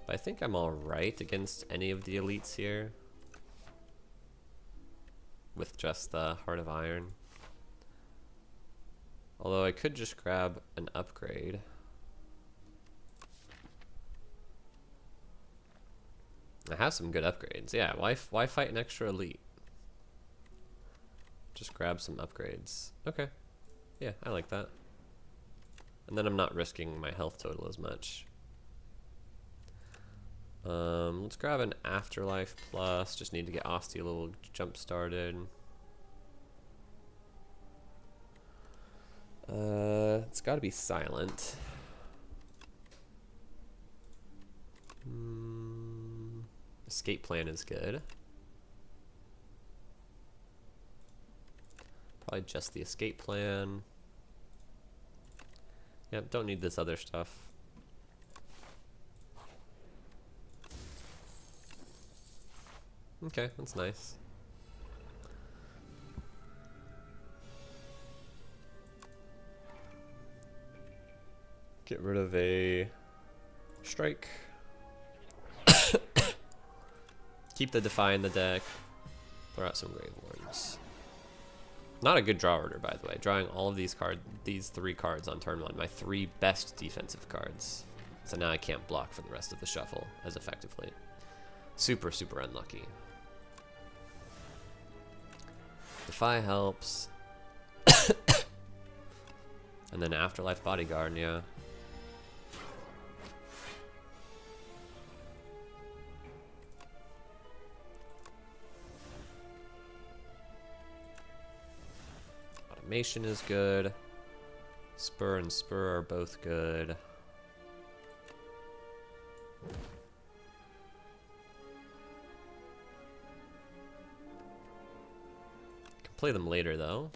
but I think I'm all right against any of the elites here with just the Heart of Iron. Although I could just grab an upgrade. I have some good upgrades. Yeah, why fight an extra elite? Just grab some upgrades. Okay. Yeah, I like that. And then I'm not risking my health total as much. Let's grab an Afterlife Plus. Just need to get Osty a little jump started. It's got to be silent. Escape plan is good. Probably just the escape plan. Yep, don't need this other stuff. Okay, that's nice. Get rid of a strike. Keep the Defy in the deck. Throw out some Grave Wardens. Not a good draw order, by the way. Drawing all of these three cards on turn 1. My 3 best defensive cards. So now I can't block for the rest of the shuffle as effectively. Super, super unlucky. Defy helps. And then Afterlife Bodyguard, yeah. Automation is good. Spur and Spur are both good. Can play them later though.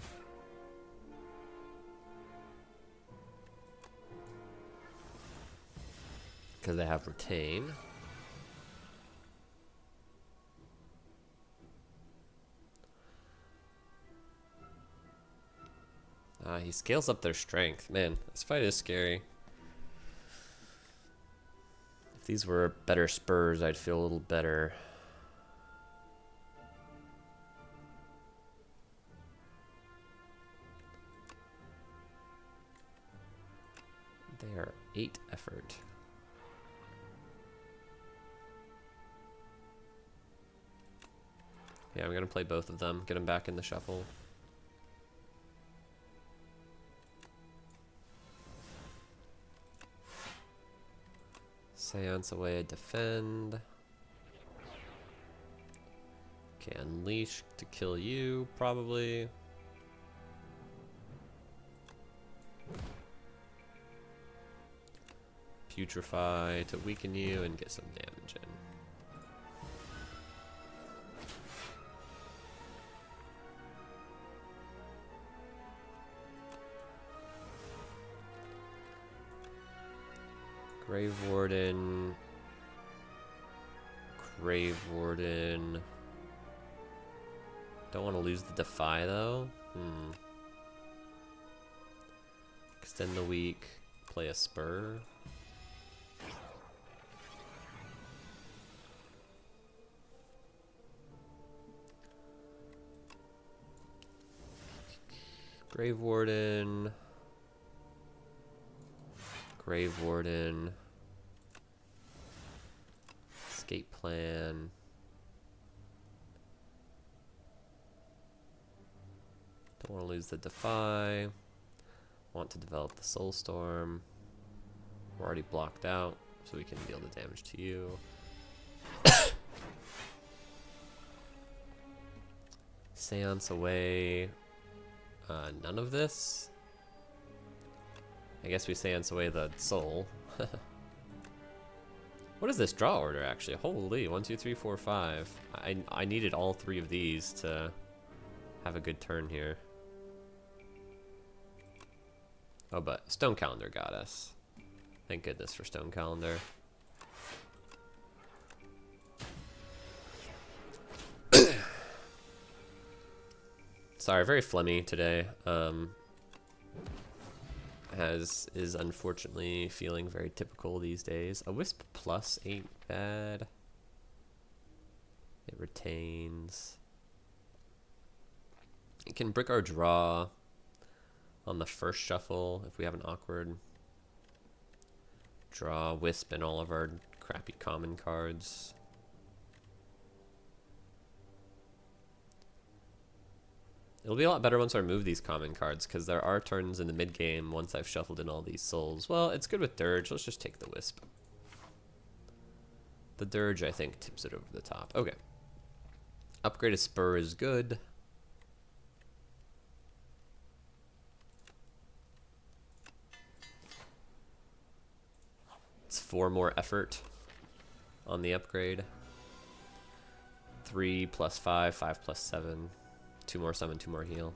Because they have Retain. He scales up their strength. Man, this fight is scary. If these were better spurs, I'd feel a little better. They are 8 effort. Yeah, I'm gonna play both of them. Get them back in the shuffle. Seance away, defend. Okay, unleash to kill you, probably. Putrefy to weaken you and get some damage in. Grave Warden. Grave Warden. Don't want to lose the Defy though. Extend the weak. Play a Spur. Grave Warden. Grave Warden. Escape plan. Don't want to lose the Defy. Want to develop the Soulstorm. We're already blocked out, so we can deal the damage to you. Seance away. None of this. I guess we Seance away the soul. What is this draw order actually? Holy, 1, 2, 3, 4, 5. I needed all 3 of these to have a good turn here. Oh, but Stone Calendar got us. Thank goodness for Stone Calendar. Sorry, very phlegmy today. Is unfortunately feeling very typical these days. A Wisp plus ain't bad. It retains. It can brick our draw on the first shuffle if we have an awkward draw. Wisp and all of our crappy common cards. It'll be a lot better once I remove these common cards, because there are turns in the mid-game once I've shuffled in all these souls. Well, it's good with Dirge. Let's just take the Wisp. The Dirge, I think, tips it over the top. Okay. Upgraded Spur is good. It's 4 more effort on the upgrade. 3 plus 5, 5 plus 7. 2 more summon, 2 more heal.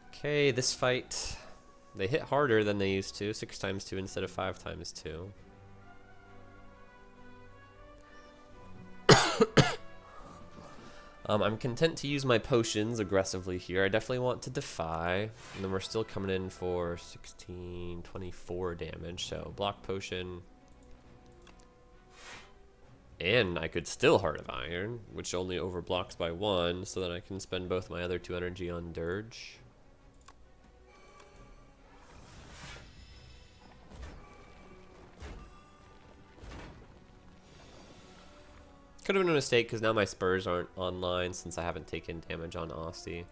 Okay, this fight, they hit harder than they used to. 6 times 2 instead of 5 times 2. I'm content to use my potions aggressively here. I definitely want to defy. And then we're still coming in for 16, 24 damage. So block potion. And I could still Heart of Iron, which only overblocks by 1, so that I can spend both my other 2 energy on Dirge. Could have been a mistake because now my spurs aren't online since I haven't taken damage on Osty.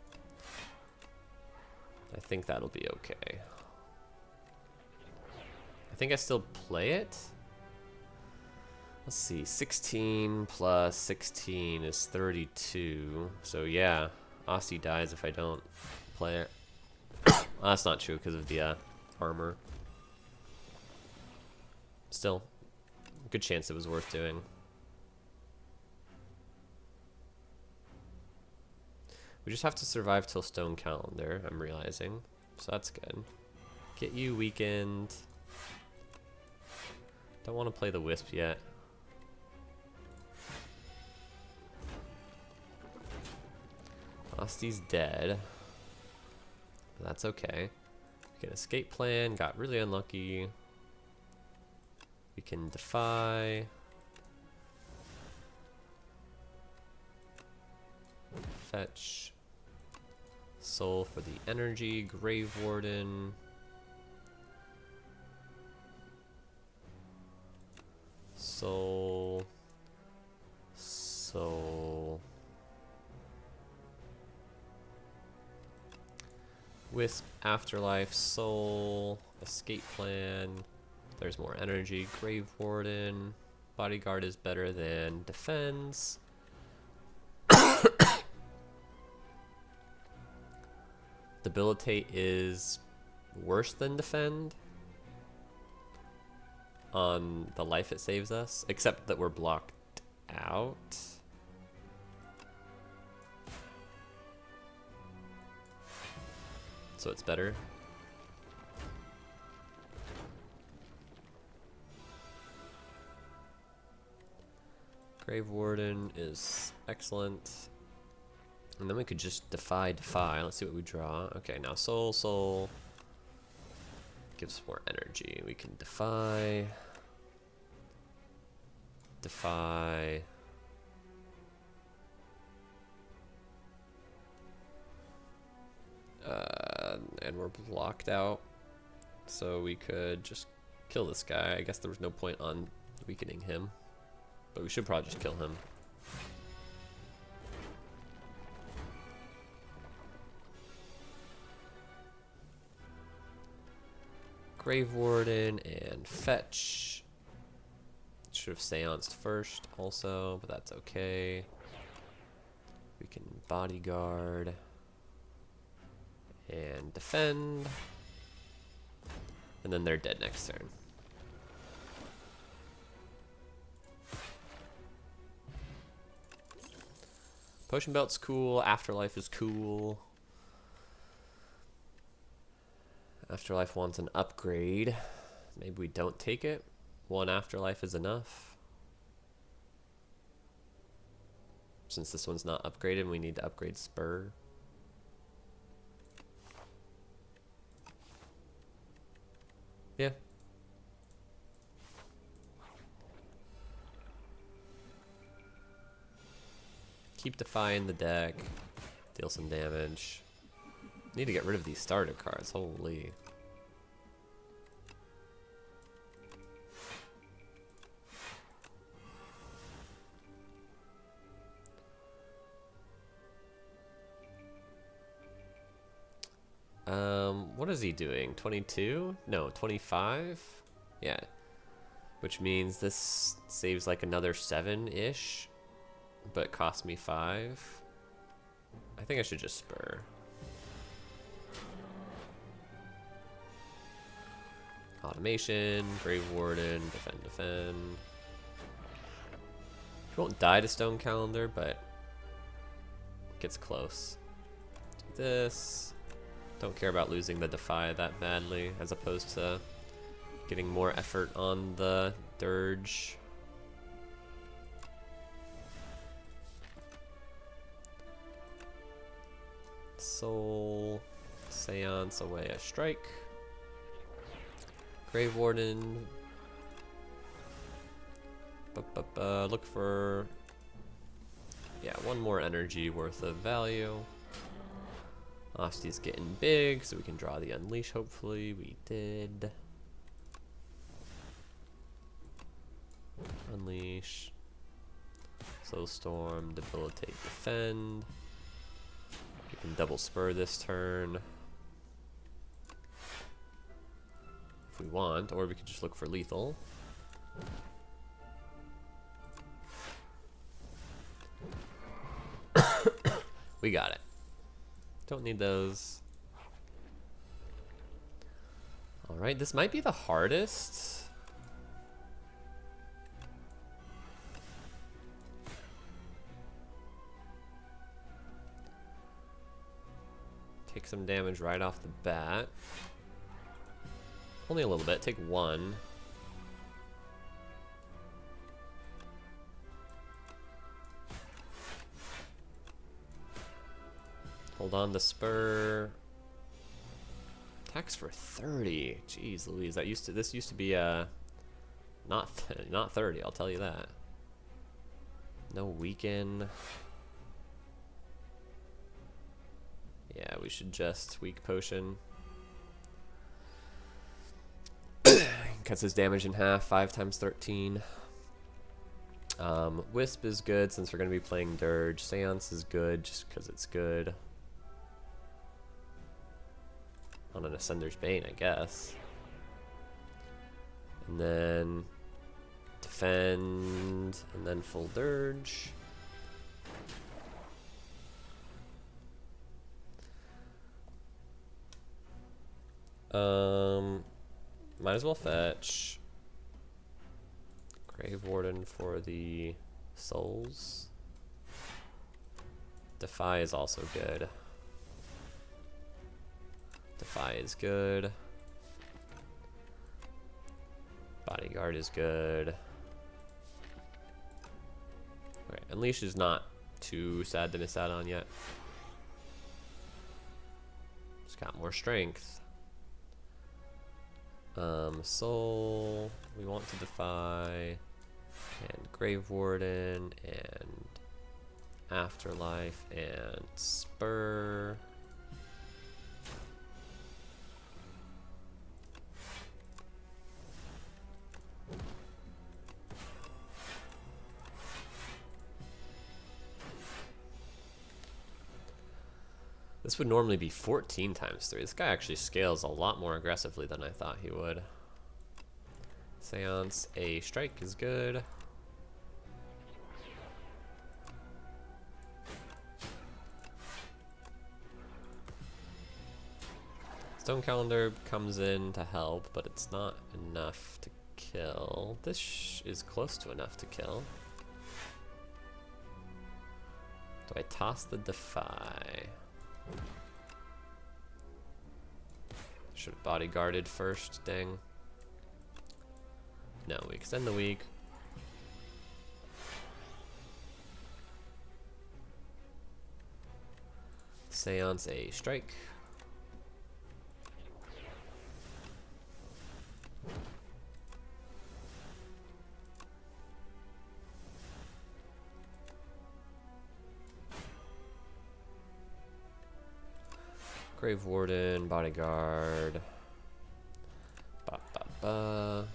I think that'll be okay. I think I still play it. Let's see, 16 plus 16 is 32. So yeah, Osty dies if I don't play it. Well, that's not true because of the armor. Still, good chance it was worth doing. We just have to survive till Stone Calendar, I'm realizing. So that's good. Get you weakened. Don't want to play the Wisp yet. Osty's dead. But that's okay. We can escape plan, got really unlucky. We can defy. Fetch. Soul for the energy. Grave Warden. Soul. Soul. Wisp, Afterlife, Soul, Escape Plan. There's more energy. Grave Warden. Bodyguard is better than Defends. Debilitate is worse than Defend on the life it saves us, except that we're blocked out. So it's better. Grave Warden is excellent. And then we could just defy. Let's see what we draw. Okay, now Soul gives more energy. We can defy. And we're blocked out. So we could just kill this guy. I guess there was no point on weakening him. But we should probably just kill him. Grave Warden and Fetch. Should have seanced first also, but that's okay. We can Bodyguard and Defend. And then they're dead next turn. Potion Belt's cool, Afterlife is cool. Afterlife wants an upgrade. Maybe we don't take it. 1 Afterlife is enough. Since this one's not upgraded, we need to upgrade Spur. Yeah. Keep defying the deck. Deal some damage. Need to get rid of these starter cards. Holy. What is he doing? 22? No, 25? Yeah. Which means this saves like another 7-ish, but costs me 5. I think I should just Spur. Automation, Grave Warden, defend. He won't die to Stone Calendar, but gets close. Do this. Don't care about losing the Defy that badly, as opposed to getting more effort on the Dirge. Soul. Seance away a strike. Grave Warden. Look for, yeah, one more energy worth of value. Osty's getting big, so we can draw the Unleash, hopefully. We did. Unleash. Soul Storm, Debilitate, Defend. We can double spur this turn if we want, or we could just look for lethal. We got it. Don't need those. Alright, this might be the hardest. Take some damage right off the bat. Only a little bit, take one. Hold on the spur. Attacks for 30. Jeez Louise, this used to be not 30, I'll tell you that. No weaken. Yeah, we should just weak potion. Cuts his damage in half, 5 times 13. Wisp is good since we're going to be playing Dirge. Seance is good just because it's good. On an Ascender's Bane, I guess. And then defend, and then full Dirge. Might as well fetch Grave Warden for the souls. Defy is also good. Defy is good. Bodyguard is good. Okay, Unleash is not too sad to miss out on yet. It's got more strength. Soul, we want to defy, and Grave Warden, and Afterlife, and Spur. This would normally be 14 times 3. This guy actually scales a lot more aggressively than I thought he would. Seance, a strike is good. Stone Calendar comes in to help, but it's not enough to kill. This is close to enough to kill. Do I toss the Defy? Should have bodyguarded first, dang. No, we extend the week. Seance a strike. Grave Warden, Bodyguard. Ba ba ba.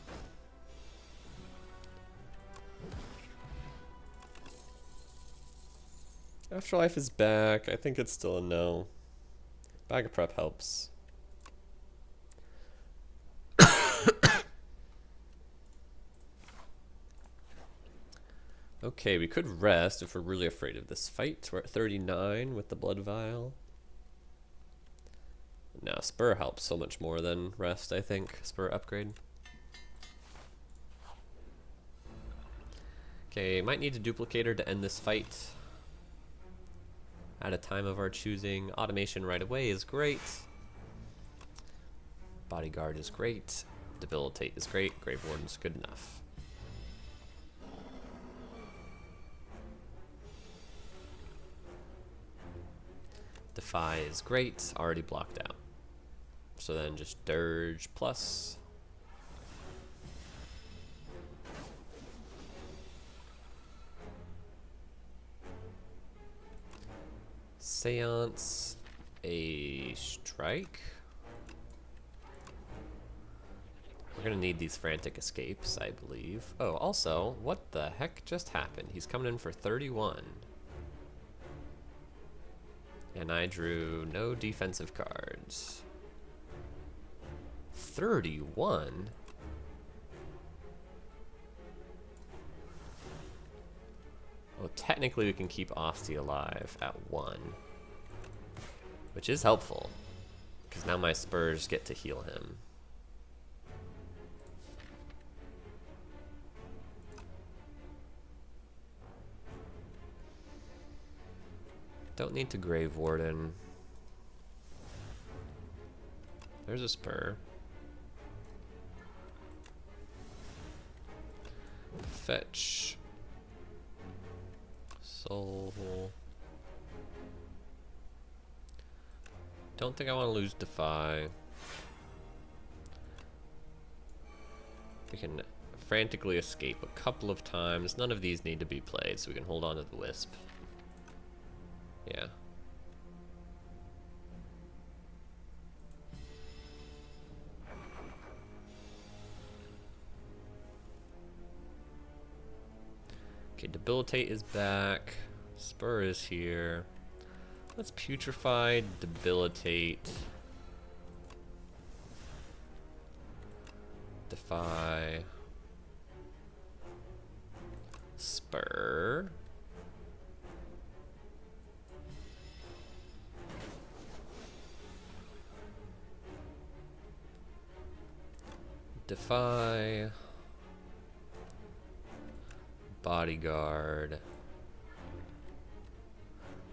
Afterlife is back. I think it's still a no. Bag of Prep helps. Okay, we could rest if we're really afraid of this fight. We're at 39 with the Blood Vial. Now, Spur helps so much more than rest, I think. Spur upgrade. Okay, might need a duplicator to end this fight. At a time of our choosing. Automation right away is great. Bodyguard is great. Debilitate is great. Grave Warden's good enough. Defy is great, already blocked out. So then just Dirge plus. Seance, a strike. We're gonna need these frantic escapes, I believe. Oh, also, what the heck just happened? He's coming in for 31. And I drew no defensive cards. 31? Well, technically we can keep Osty alive at 1. Which is helpful. Because now my Spurs get to heal him. Don't need to Grave Warden. There's a Spur. Fetch. Soul. Don't think I want to lose Defy. We can frantically escape a couple of times. None of these need to be played, so we can hold on to the Wisp. Yeah. Okay, Debilitate is back. Spur is here. Let's Putrefy, Debilitate. Defy. Spur. Defy. Bodyguard.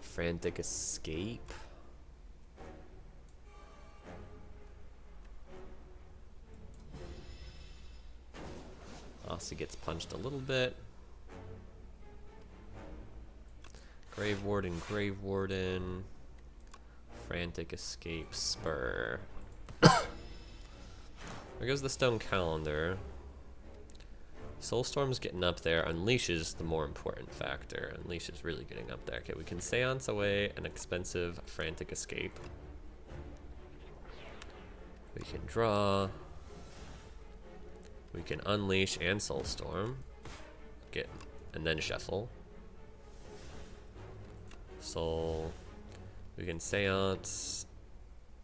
Frantic Escape. Also gets punched a little bit. Grave Warden, Grave Warden. Frantic Escape, Spur. There goes the Stone Calendar. Soulstorm's getting up there. Unleash is the more important factor. Unleash is really getting up there. Okay, we can Seance away an expensive Frantic Escape. We can draw. We can Unleash and Soulstorm. And then Shuffle. Soul. We can Seance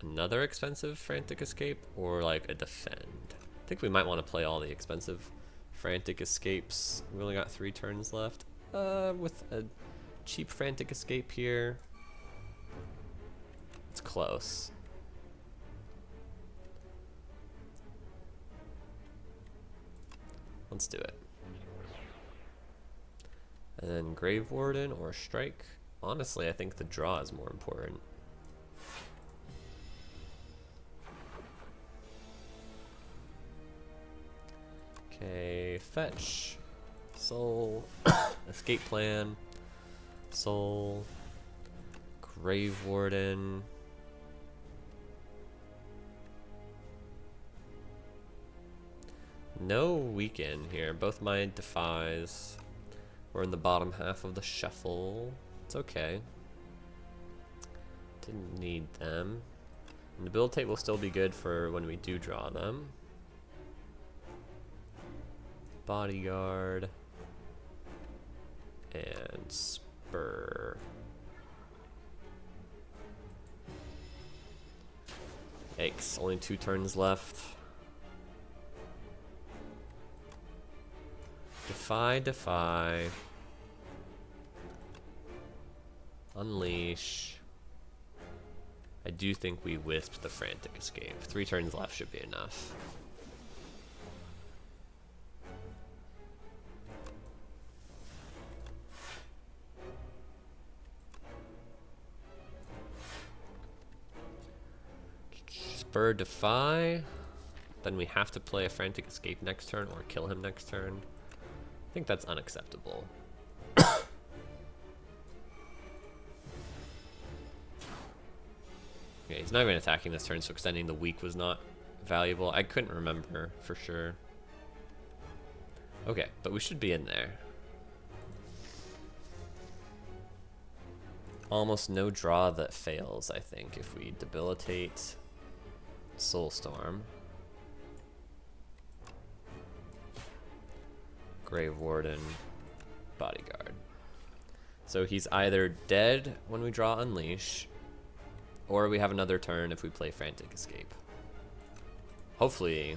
another expensive Frantic Escape or like a Defend. I think we might want to play all the expensive Frantic Escapes. We only got 3 turns left. With a cheap Frantic Escape here. It's close. Let's do it. And then Grave Warden or Strike. Honestly, I think the draw is more important. Okay, fetch, soul, escape plan, soul, Grave Warden. No weekend here. Both my Defies were in the bottom half of the shuffle. It's okay. Didn't need them. And Debilitate will still be good for when we do draw them. Bodyguard and Spur. Yikes, only 2 turns left. Defy. Unleash. I do think we whiffed the Frantic Escape. 3 turns left should be enough. Spur Defy. Then we have to play a Frantic Escape next turn or kill him next turn. I think that's unacceptable. he's not even attacking this turn, so extending the weak was not valuable. I couldn't remember for sure. Okay, but we should be in there. Almost no draw that fails, I think, if we debilitate Soulstorm. Grave Warden, Bodyguard. So he's either dead when we draw Unleash, or we have another turn if we play Frantic Escape. Hopefully,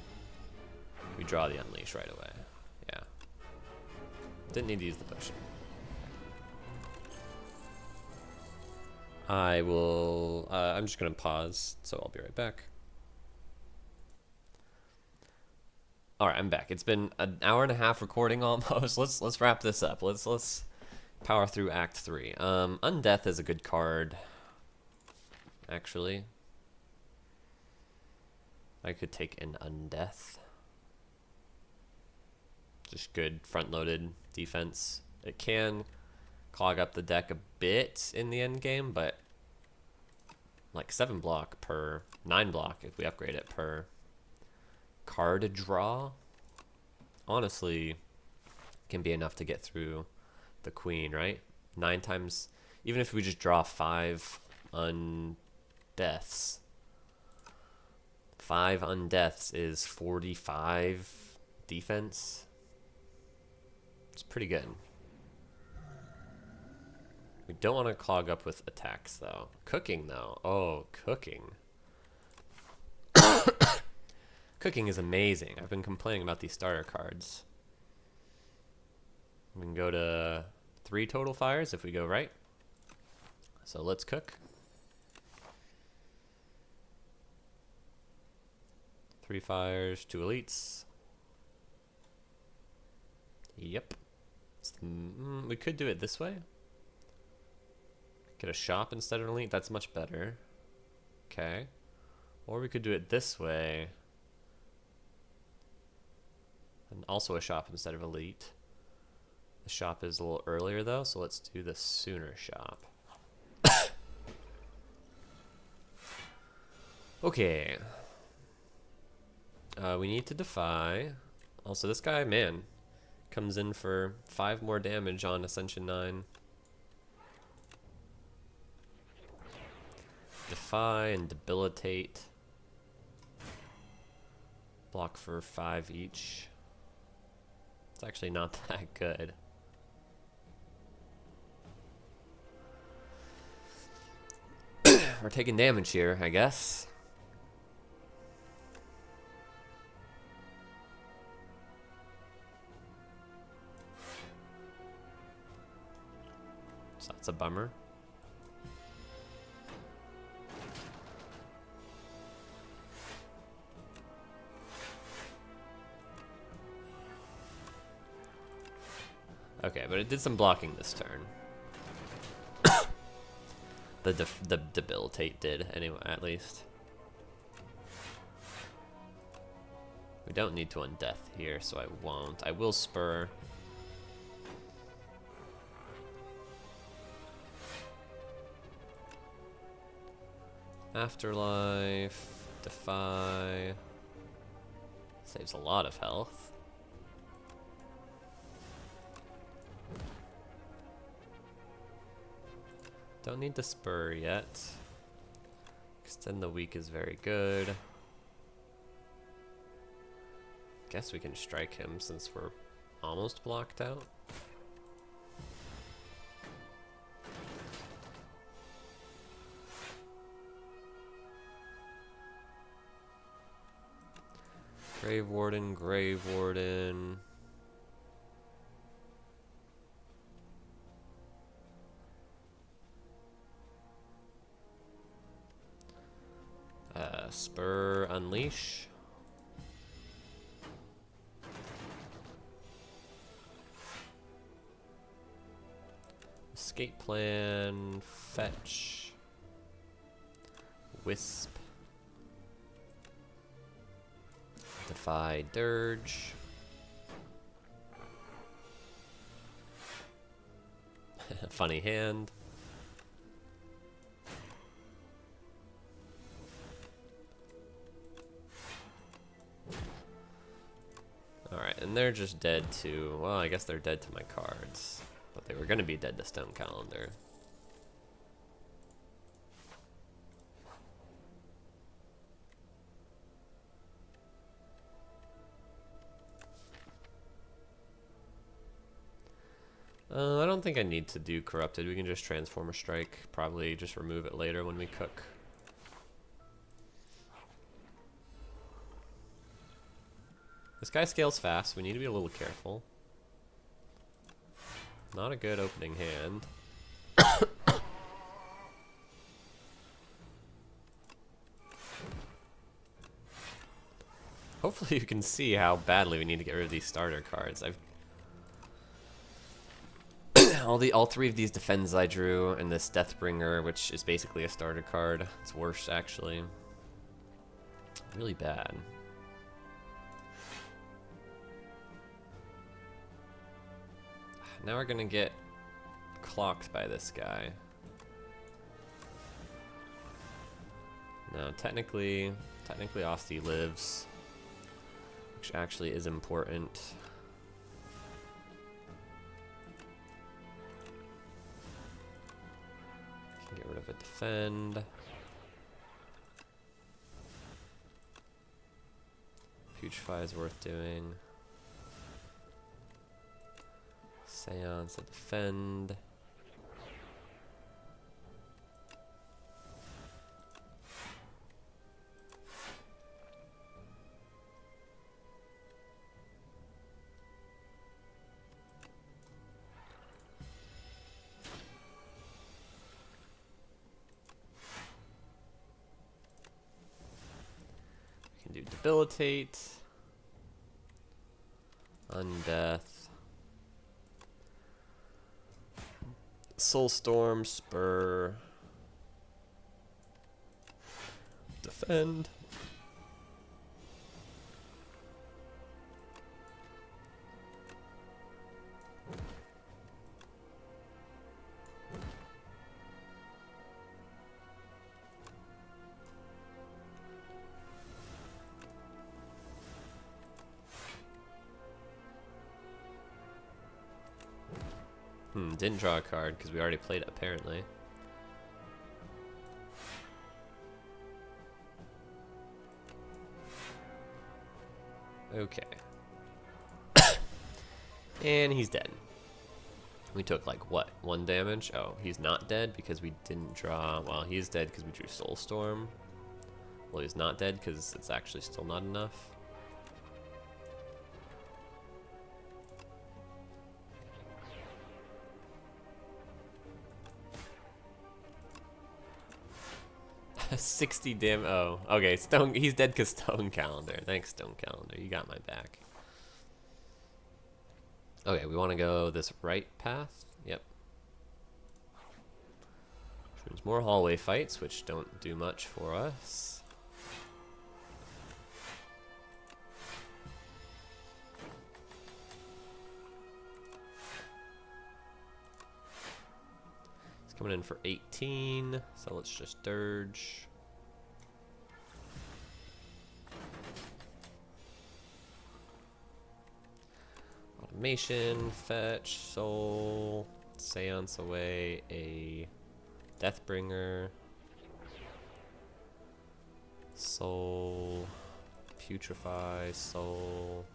we draw the Unleash right away. Yeah. Didn't need to use the potion. I will, I'm just gonna pause, so I'll be right back. Alright, I'm back. It's been an hour and a half recording almost. Let's wrap this up. Let's power through Act 3. Undeath is a good card, actually. I could take an Undeath. Just good front-loaded defense. It can clog up the deck a bit in the end game, but like 7 block per 9 block if we upgrade it per card draw, honestly can be enough to get through the queen, right? 9 times, even if we just draw 5 undeaths, 5 undeaths is 45 defense. It's pretty good. We don't want to clog up with attacks, though. Cooking, though. Oh, cooking. Cooking is amazing. I've been complaining about these starter cards. We can go to 3 total fires if we go right. So let's cook. 3 fires, 2 elites. Yep. We could do it this way. Get a shop instead of an elite. That's much better. Okay. Or we could do it this way. And also a shop instead of elite. The shop is a little earlier though, so let's do the sooner shop. Okay. We need to defy. Also, this guy, man, comes in for 5 more damage on Ascension 9. Defy and debilitate. Block for 5 each. It's actually not that good. We're taking damage here, I guess. So that's a bummer. Okay, but it did some blocking this turn. The debilitate did, anyway, at least. We don't need to undeath here, so I won't. I will spur. Afterlife, defy. Saves a lot of health. Don't need to spur yet. Extend the weak is very good. Guess we can strike him since we're almost blocked out. Grave Warden, Grave Warden. Spur, Unleash. Escape Plan, Fetch. Wisp. Defy Dirge. Funny hand. and they're just dead to, well, I guess they're dead to my cards. But they were going to be dead to Stone Calendar. I don't think I need to do Corrupted. We can just Transformer Strike. Probably just remove it later when we cook. This guy scales fast. We need to be a little careful. Not a good opening hand. Hopefully you can see how badly we need to get rid of these starter cards. All three of these defends I drew, and this Deathbringer, which is basically a starter card. It's worse, actually. Really bad. Now we're gonna get clocked by this guy. Now, technically Osty lives, which actually is important. Can get rid of a defend. Putrefy is worth doing. Seance, a defend. We can do debilitate, undeath. Soulstorm, spur, defend. Didn't draw a card because we already played it, apparently. Okay. And he's dead. We took, like, what? 1 damage? Oh, he's not dead because we didn't draw... Well, he's dead because we drew Soulstorm. Well, he's not dead because it's actually still not enough. $60 damage. Oh, okay. He's dead because Stone Calendar. Thanks, Stone Calendar. You got my back. Okay, we want to go this right path. Yep. Which means more hallway fights, which don't do much for us. He's coming in for 18, so let's just dirge. Automation, fetch, soul, seance away a Deathbringer, soul, putrefy, soul,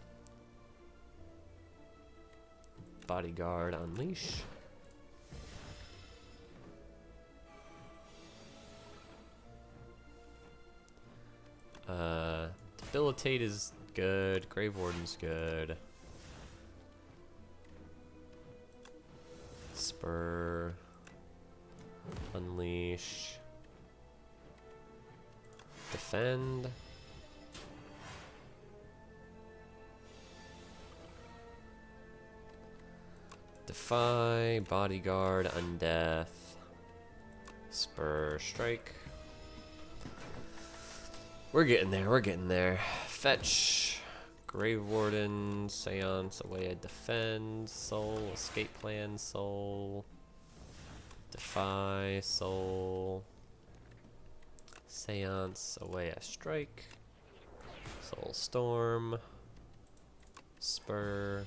bodyguard, unleash. Debilitate is good, Grave Warden's good. Spur, unleash, defend, defy, bodyguard, undeath, spur, strike. We're getting there, we're getting there. Fetch, Grave Warden, Seance, away a defend, soul, escape plan, soul, defy, soul, Seance, away a strike, soul storm, Spur.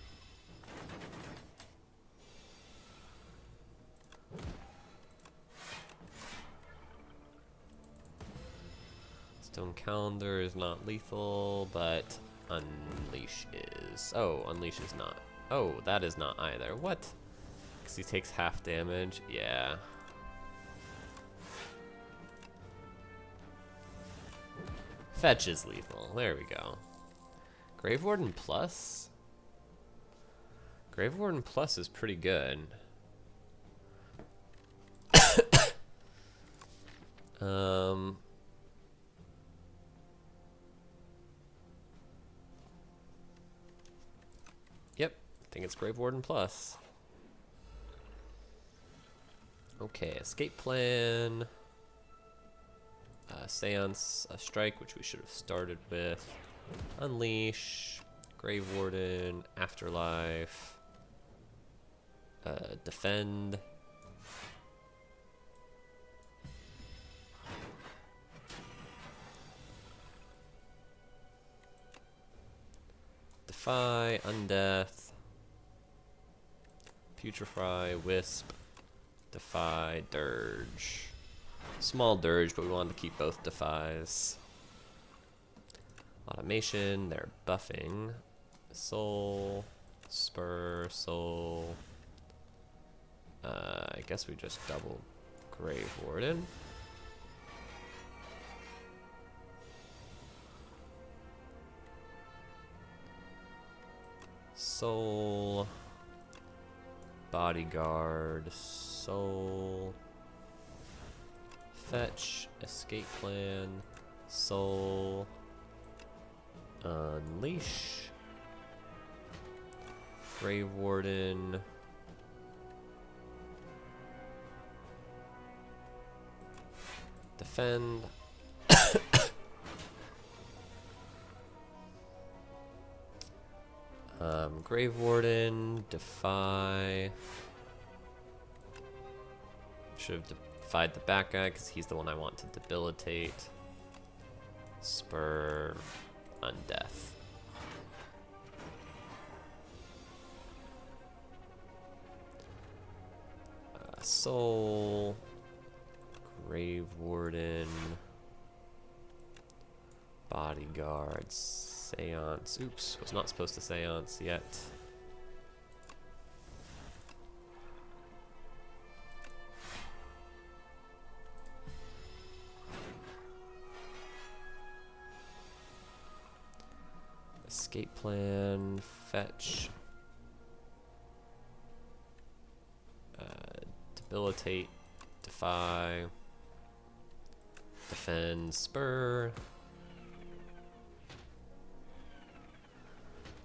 Stone Calendar is not lethal, but Unleash is. Oh, Unleash is not. Oh, that is not either. What? Because he takes half damage? Yeah. Fetch is lethal. There we go. Grave Warden Plus? Grave Warden Plus is pretty good. Yep, I think it's Grave Warden Plus. Okay, escape plan. Seance, a strike, which we should have started with. Unleash, Grave Warden, Afterlife, defend. Defy, Undeath, Putrefy, Wisp, Defy, Dirge. Small Dirge, but we wanted to keep both Defies. Automation, they're buffing. Soul, Spur, Soul. I guess we just double Grave Warden. Soul, Bodyguard, Soul, Fetch, Escape Plan, Soul, Unleash, Grave Warden, Defend. Grave Warden, Defy. Should have defied the back guy because he's the one I want to debilitate. Spur, Undeath. Soul, Grave Warden, Bodyguard, Seance. Oops, was not supposed to Seance yet. Escape Plan, Fetch, Debilitate, Defy, Defend, Spur,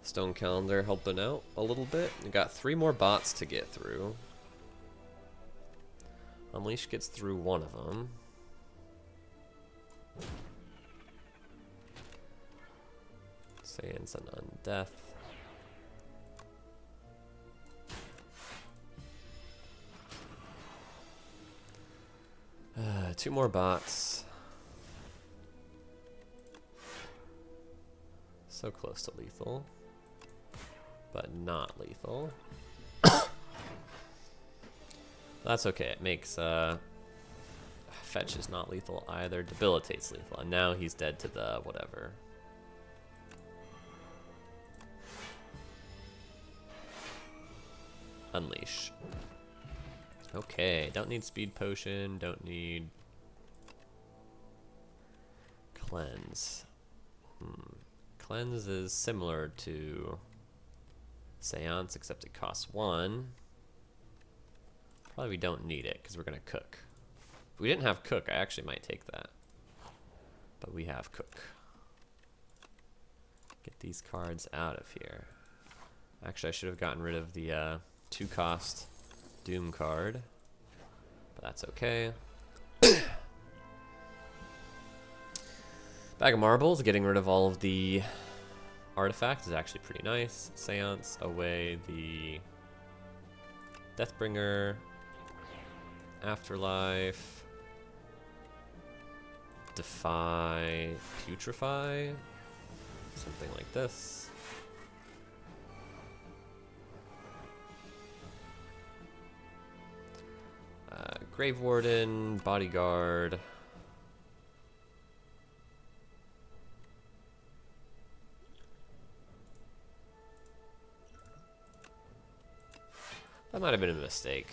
Stone Calendar helping out a little bit. We got 3 more bots to get through. Unleash gets through one of them. Sands and Undeath. Two more bots. So close to lethal, but not lethal. That's okay. It makes Fetch is not lethal either. Debilitate's lethal, and now he's dead to the whatever. Unleash. Okay, don't need speed potion, don't need cleanse. Cleanse is similar to Seance, except it costs 1. Probably we don't need it because we're gonna cook. If we didn't have cook, I actually might take that. But we have cook. Get these cards out of here. Actually, I should have gotten rid of the 2-cost Doom card, but that's okay. Bag of Marbles, getting rid of all of the artifacts is actually pretty nice. Seance, away the Deathbringer, Afterlife, Defy, Putrefy, something like this. Grave Warden, Bodyguard. That might have been a mistake.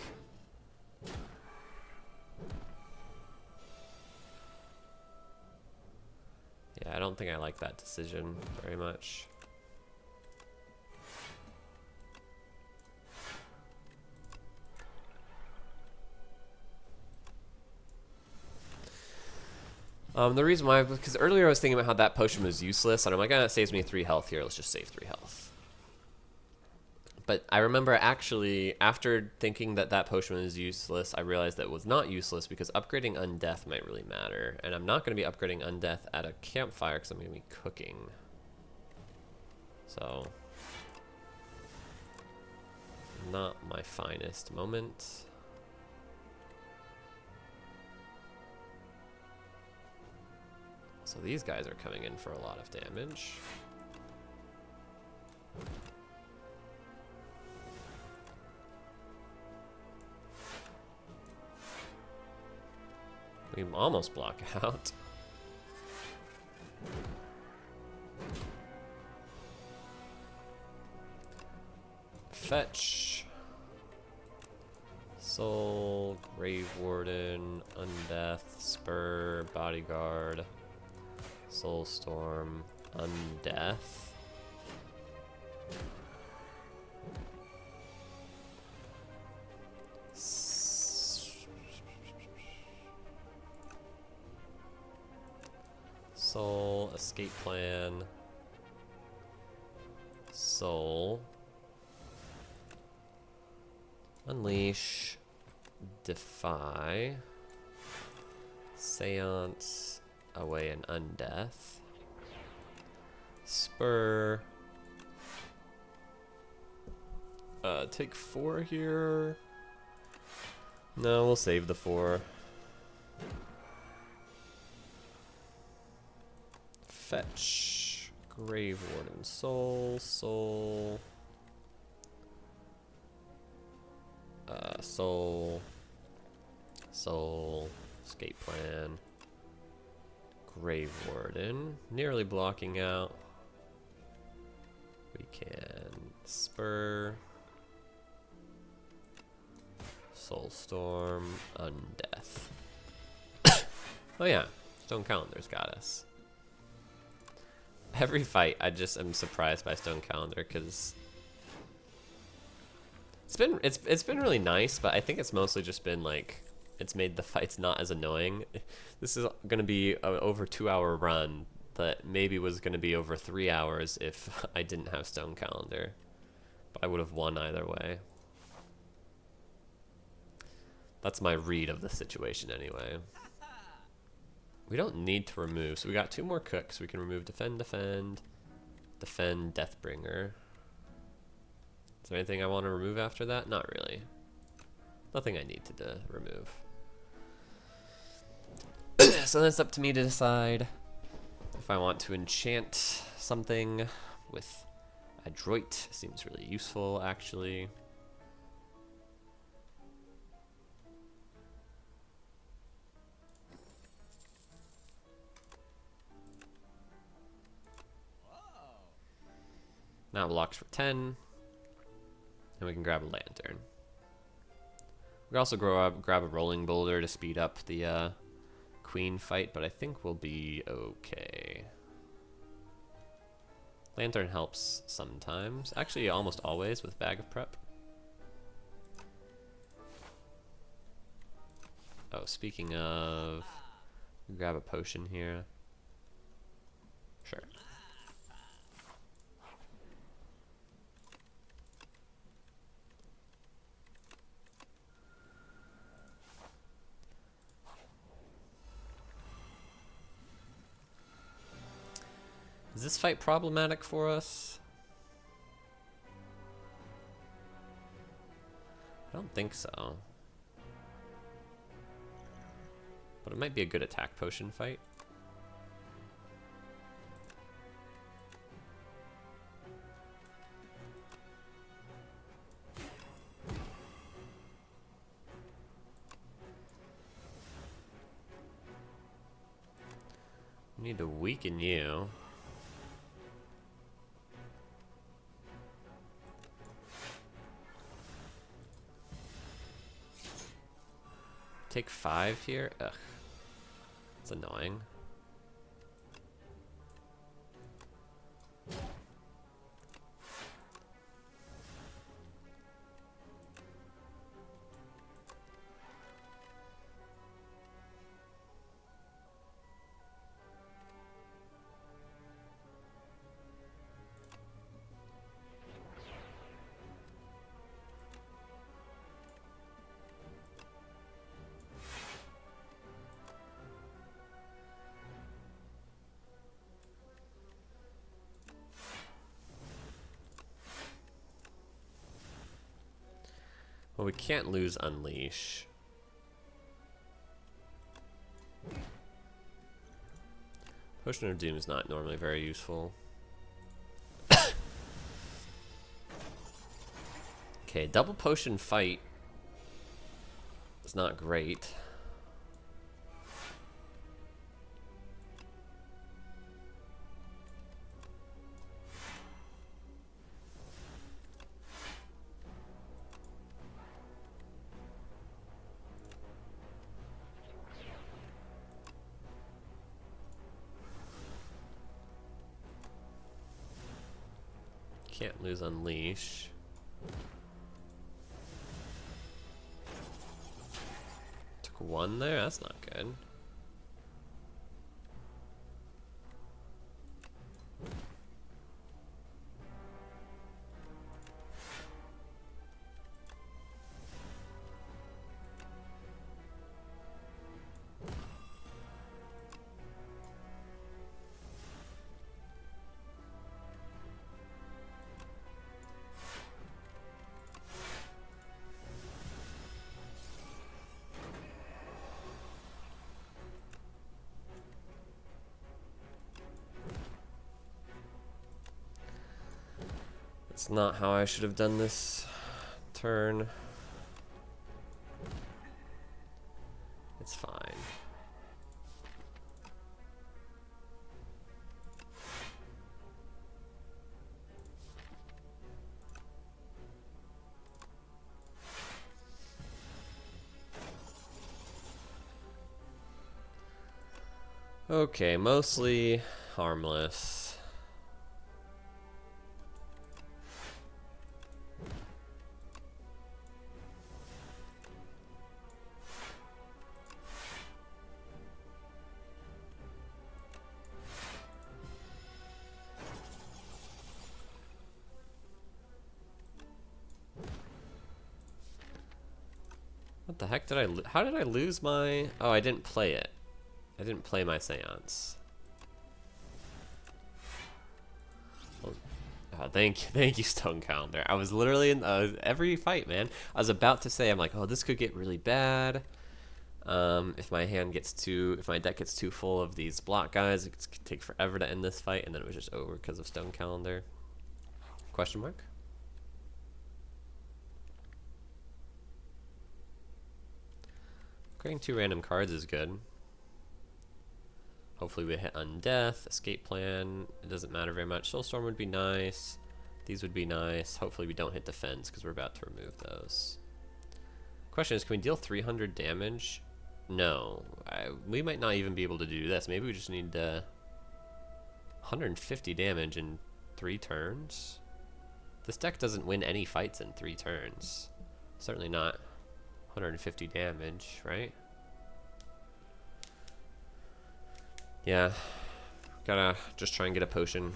Yeah, I don't think I like that decision very much. The reason why, because earlier I was thinking about how that potion was useless, and I'm like, it saves me 3 health here, let's just save 3 health. But I remember actually, after thinking that that potion was useless, I realized that it was not useless because upgrading Undeath might really matter. And I'm not going to be upgrading Undeath at a campfire because I'm going to be cooking. So, not my finest moment. So these guys are coming in for a lot of damage. We almost block out. Fetch. Soul, Grave Warden, Undeath, Spur, Bodyguard, Soulstorm, Undeath. Soul, Escape Plan, Soul, Unleash, Defy, Seance, Away and Undeath, Spur, take 4 here. No, we'll save the 4. Fetch, Grave Warden, Soul, Soul, Soul, Soul, Escape Plan, Grave Warden, nearly blocking out. We can Spur, Soulstorm, Undeath. Oh yeah, Stone Calendar's got us. Every fight, I just am surprised by Stone Calendar because it's been really nice, but I think it's mostly just been like it's made the fights not as annoying. This is gonna be an over 2-hour run that maybe was gonna be over 3 hours if I didn't have Stone Calendar, but I would have won either way. That's my read of the situation anyway. We don't need to remove, so we got 2 more cooks. We can remove Defend, Defend, Defend, Deathbringer. Is there anything I want to remove after that? Not really. Nothing I need to remove. So then it's up to me to decide if I want to enchant something with Adroit. Seems really useful, actually. Now blocks for 10. And we can grab a lantern. We can also grab a rolling boulder to speed up the queen fight, but I think we'll be okay. Lantern helps sometimes. Actually, almost always with Bag of Prep. Oh, speaking of, grab a potion here. Sure. Is this fight problematic for us? I don't think so. But it might be a good attack potion fight. Need to weaken you. Take 5 here? Ugh. It's annoying. Well, we can't lose Unleash. Potion of Doom is not normally very useful. Okay, double potion fight is not great. Can't lose Unleash. Took 1 there? That's not good. It's not how I should have done this turn. It's fine. Okay, mostly harmless. What the heck did I how did I lose my... Oh, I didn't play it. I didn't play my seance. Oh, thank you, Stone Calendar. I was literally in every fight, man. I was about to say, I'm like, oh, this could get really bad. If my deck gets too full of these block guys, it could take forever to end this fight, and then it was just over because of Stone Calendar. Question mark? Creating 2 random cards is good. Hopefully we hit Undeath, Escape Plan. It doesn't matter very much. Soulstorm would be nice. These would be nice. Hopefully we don't hit Defense because we're about to remove those. Question is, can we deal 300 damage? No. We might not even be able to do this. Maybe we just need 150 damage in 3 turns? This deck doesn't win any fights in 3 turns. Certainly not 150 damage, right? Yeah. Gotta just try and get a potion.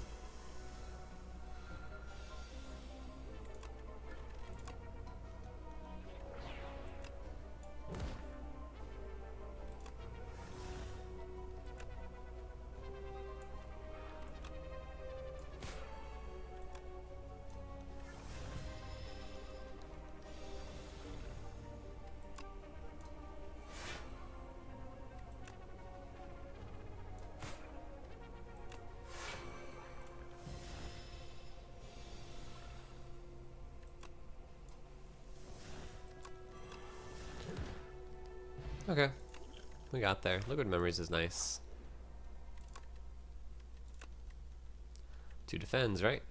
Okay, we got there. Liquid Memories is nice. 2 defends, right?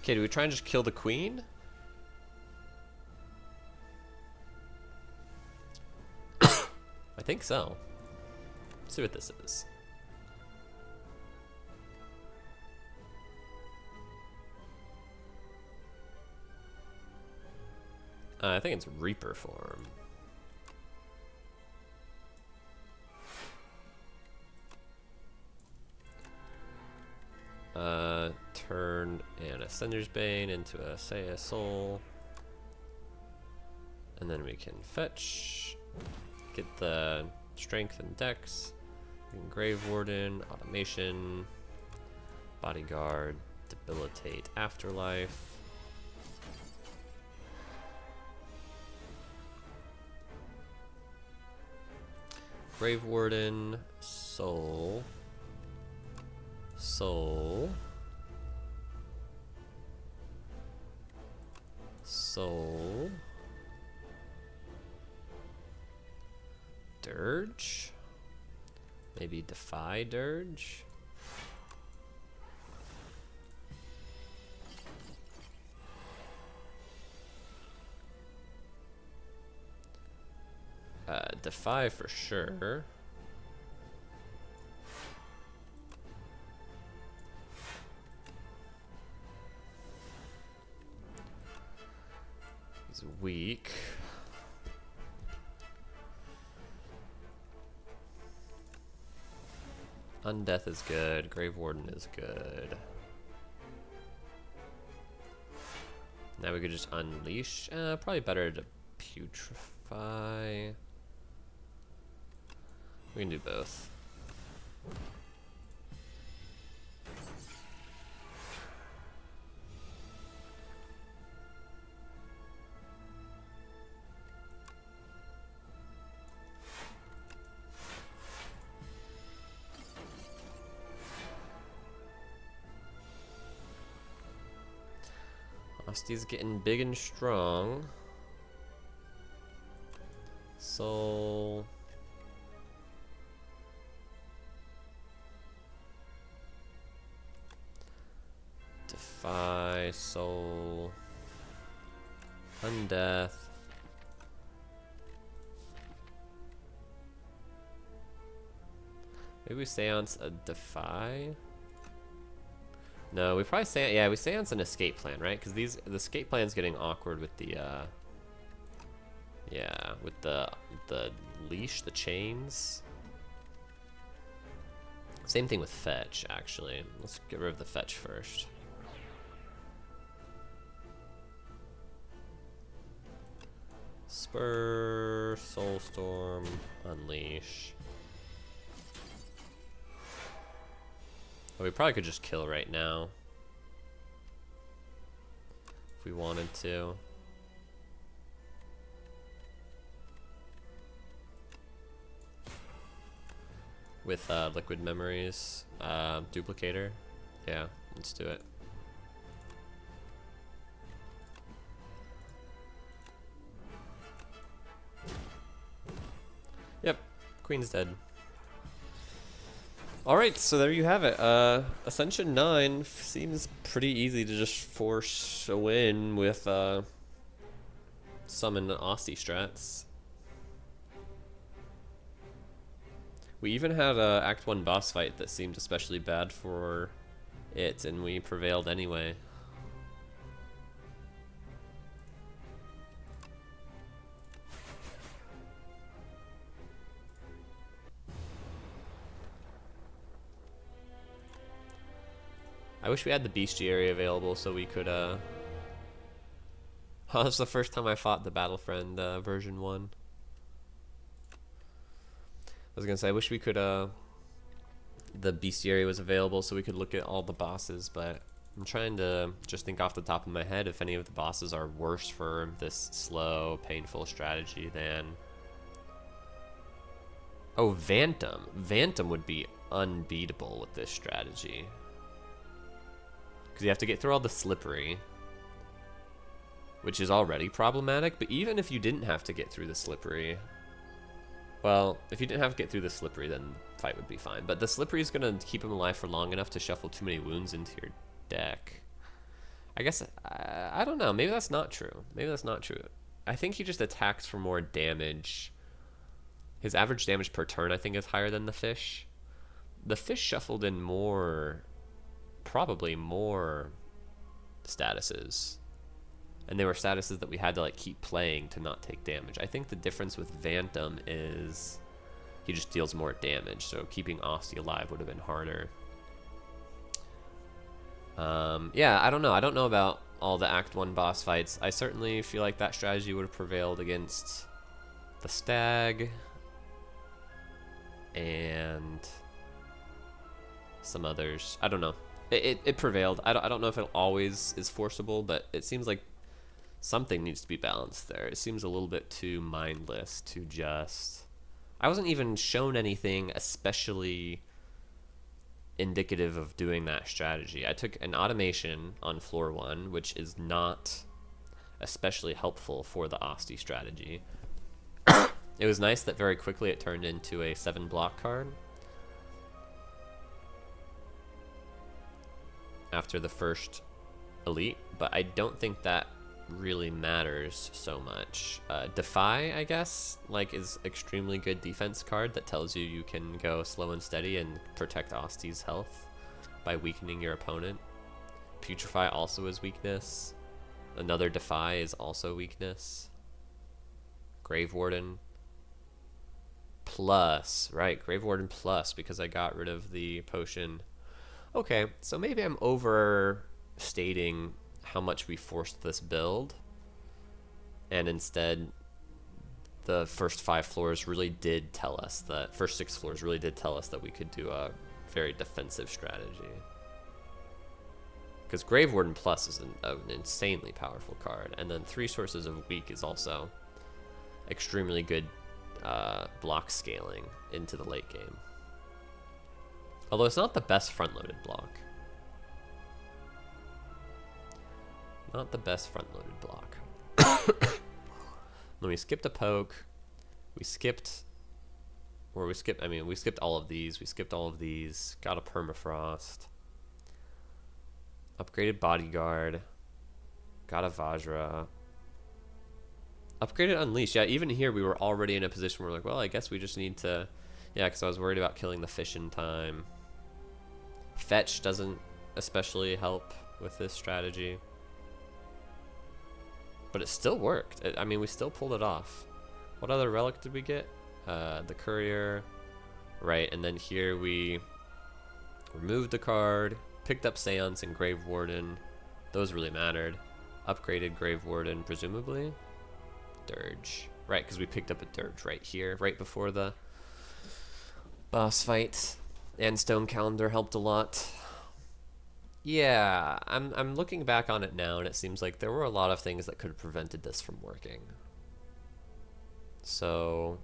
Okay, do we try and just kill the queen? I think so. Let's see what this is. I think it's Reaper form. Turn an Ascender's Bane into a, say, a soul. And then we can fetch, get the strength and dex. We can Grave Warden, automation, bodyguard, debilitate, afterlife. Grave Warden, soul, soul, soul, dirge, maybe defy dirge. Defy for sure. He's weak. Undeath is good. Grave Warden is good. Now we could just unleash. Probably better to putrefy. We can do both. Osty's getting big and strong. Soul. Defy, soul, undeath. Maybe we seance a defy. No, we probably seance. Yeah, we seance an escape plan, right? Because the escape plan's getting awkward with the yeah, with the leash, the chains. Same thing with fetch, actually. Let's get rid of the fetch first. Spur, Soulstorm, Unleash. Well, we probably could just kill right now. If we wanted to. With Liquid Memories, Duplicator. Yeah, let's do it. Yep, Queen's dead. Alright, so there you have it. Ascension 9 seems pretty easy to just force a win with summon osty strats. We even had a Act 1 boss fight that seemed especially bad for it, and we prevailed anyway. I wish we had the bestiary available so we could, Oh, this was the first time I fought the Battlefriend version 1. I was gonna say, I wish we could, the bestiary was available so we could look at all the bosses, but I'm trying to just think off the top of my head if any of the bosses are worse for this slow, painful strategy than... Oh, Vantum. Vantum would be unbeatable with this strategy. Because you have to get through all the slippery. which is already problematic. But even if you didn't have to get through the slippery, well, if you didn't have to get through the slippery, then the fight would be fine. But the slippery is going to keep him alive for long enough to shuffle too many wounds into your deck. I guess, I don't know. Maybe that's not true. Maybe that's not true. I think he just attacks for more damage. His average damage per turn, I think, is higher than the fish. The fish shuffled in more, probably more statuses. And they were statuses that we had to like keep playing to not take damage. I think the difference with Phantom is he just deals more damage. So keeping Osty alive would have been harder. Yeah, I don't know. I don't know about all the Act 1 boss fights. I certainly feel like that strategy would have prevailed against the Stag and some others. I don't know. It prevailed. I don't know if it always is forcible, but it seems like something needs to be balanced there. It seems a little bit too mindless to just... I wasn't even shown anything especially indicative of doing that strategy. I took an automation on floor 1, which is not especially helpful for the Osty strategy. It was nice that very quickly it turned into a 7 block card after the first elite, but I don't think that really matters so much. Defy, I guess, like, is extremely good defense card that tells you you can go slow and steady and protect Osty's health by weakening your opponent. Putrefy also is weakness. Another Defy is also weakness. Grave Warden plus, right, Grave Warden plus, because I got rid of the potion. Okay, so maybe I'm overstating how much we forced this build, and instead the first 5 floors really did tell us that, first 6 floors really did tell us that we could do a very defensive strategy. Because Grave Warden Plus is an insanely powerful card, and then 3 Sources of Weak is also extremely good block scaling into the late game. Although it's not the best front-loaded block. Not the best front-loaded block. Then we skipped a poke. We skipped all of these. We skipped all of these. Got a permafrost. Upgraded bodyguard. Got a Vajra. Upgraded unleash. Yeah, even here we were already in a position where we're like, well, I guess we just need to... Yeah, because I was worried about killing the fish in time. Fetch doesn't especially help with this strategy. But it still worked. I mean, we still pulled it off. What other relic did we get? The Courier. Right, and then here we removed the card, picked up Seance and Grave Warden. Those really mattered. Upgraded Grave Warden, presumably. Dirge. Right, because we picked up a Dirge right here, right before the boss fight. And Stone Calendar helped a lot. Yeah, I'm looking back on it now, and it seems like there were a lot of things that could have prevented this from working. So,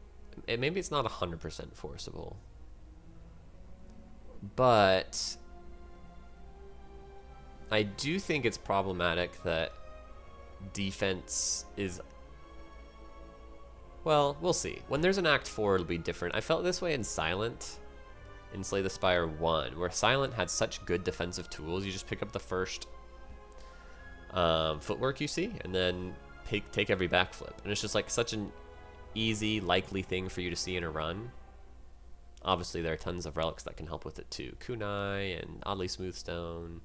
maybe it's not 100% forcible. But I do think it's problematic that defense is... Well, we'll see. When there's an Act 4, it'll be different. I felt this way in Silent, in Slay the Spire 1, where Silent had such good defensive tools. You just pick up the first footwork you see, and then take every backflip. And it's just like such an easy, likely thing for you to see in a run. Obviously, there are tons of relics that can help with it too. Kunai and Oddly Smooth Stone,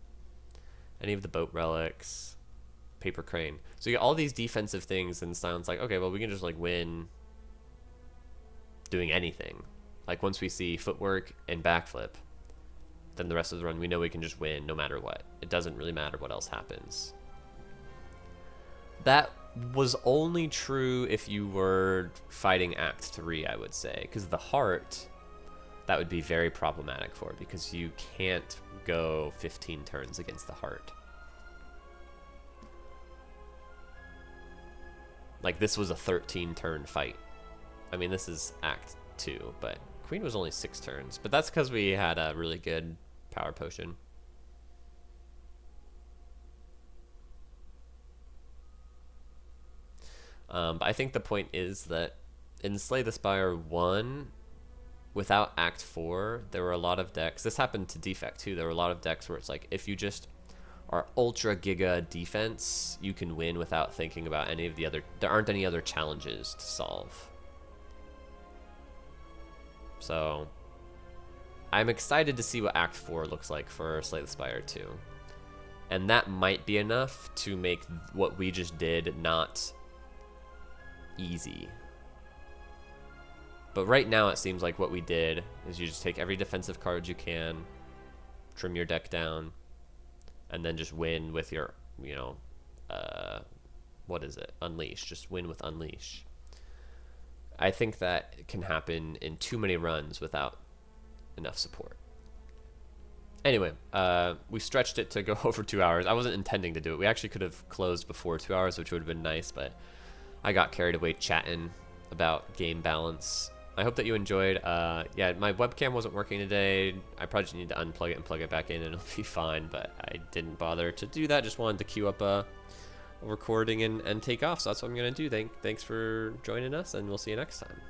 any of the boat relics, Paper Crane. So you get all these defensive things, and Silent's like, okay, well, we can just like win doing anything. Like once we see footwork and backflip, then the rest of the run we know we can just win no matter what. It doesn't really matter what else happens. That was only true if you were fighting Act 3, I would say, because the heart, that would be very problematic for, because you can't go 15 turns against the heart. Like, this was a 13-turn fight. I mean, this is Act 2, but Queen was only 6 turns. But that's because we had a really good power potion. But I think the point is that in Slay the Spire 1, without Act 4, there were a lot of decks. This happened to Defect too. There were a lot of decks where it's like, if you just are ultra giga defense, you can win without thinking about any of the other. There aren't any other challenges to solve. So I'm excited to see what Act 4 looks like for Slay the Spire 2. And that might be enough to make what we just did not easy. But right now it seems like what we did is you just take every defensive card you can, trim your deck down, and then just win with your, you know, what is it? Unleash. Just win with Unleash. I think that can happen in too many runs without enough support. Anyway, we stretched it to go over 2 hours. I wasn't intending to do it. We actually could have closed before 2 hours, which would have been nice, but I got carried away chatting about game balance. I hope that you enjoyed. Yeah, my webcam wasn't working today. I probably just need to unplug it and plug it back in and it'll be fine, but I didn't bother to do that. Just wanted to queue up a recording and take off, so that's what I'm going to do. Thanks for joining us, and we'll see you next time.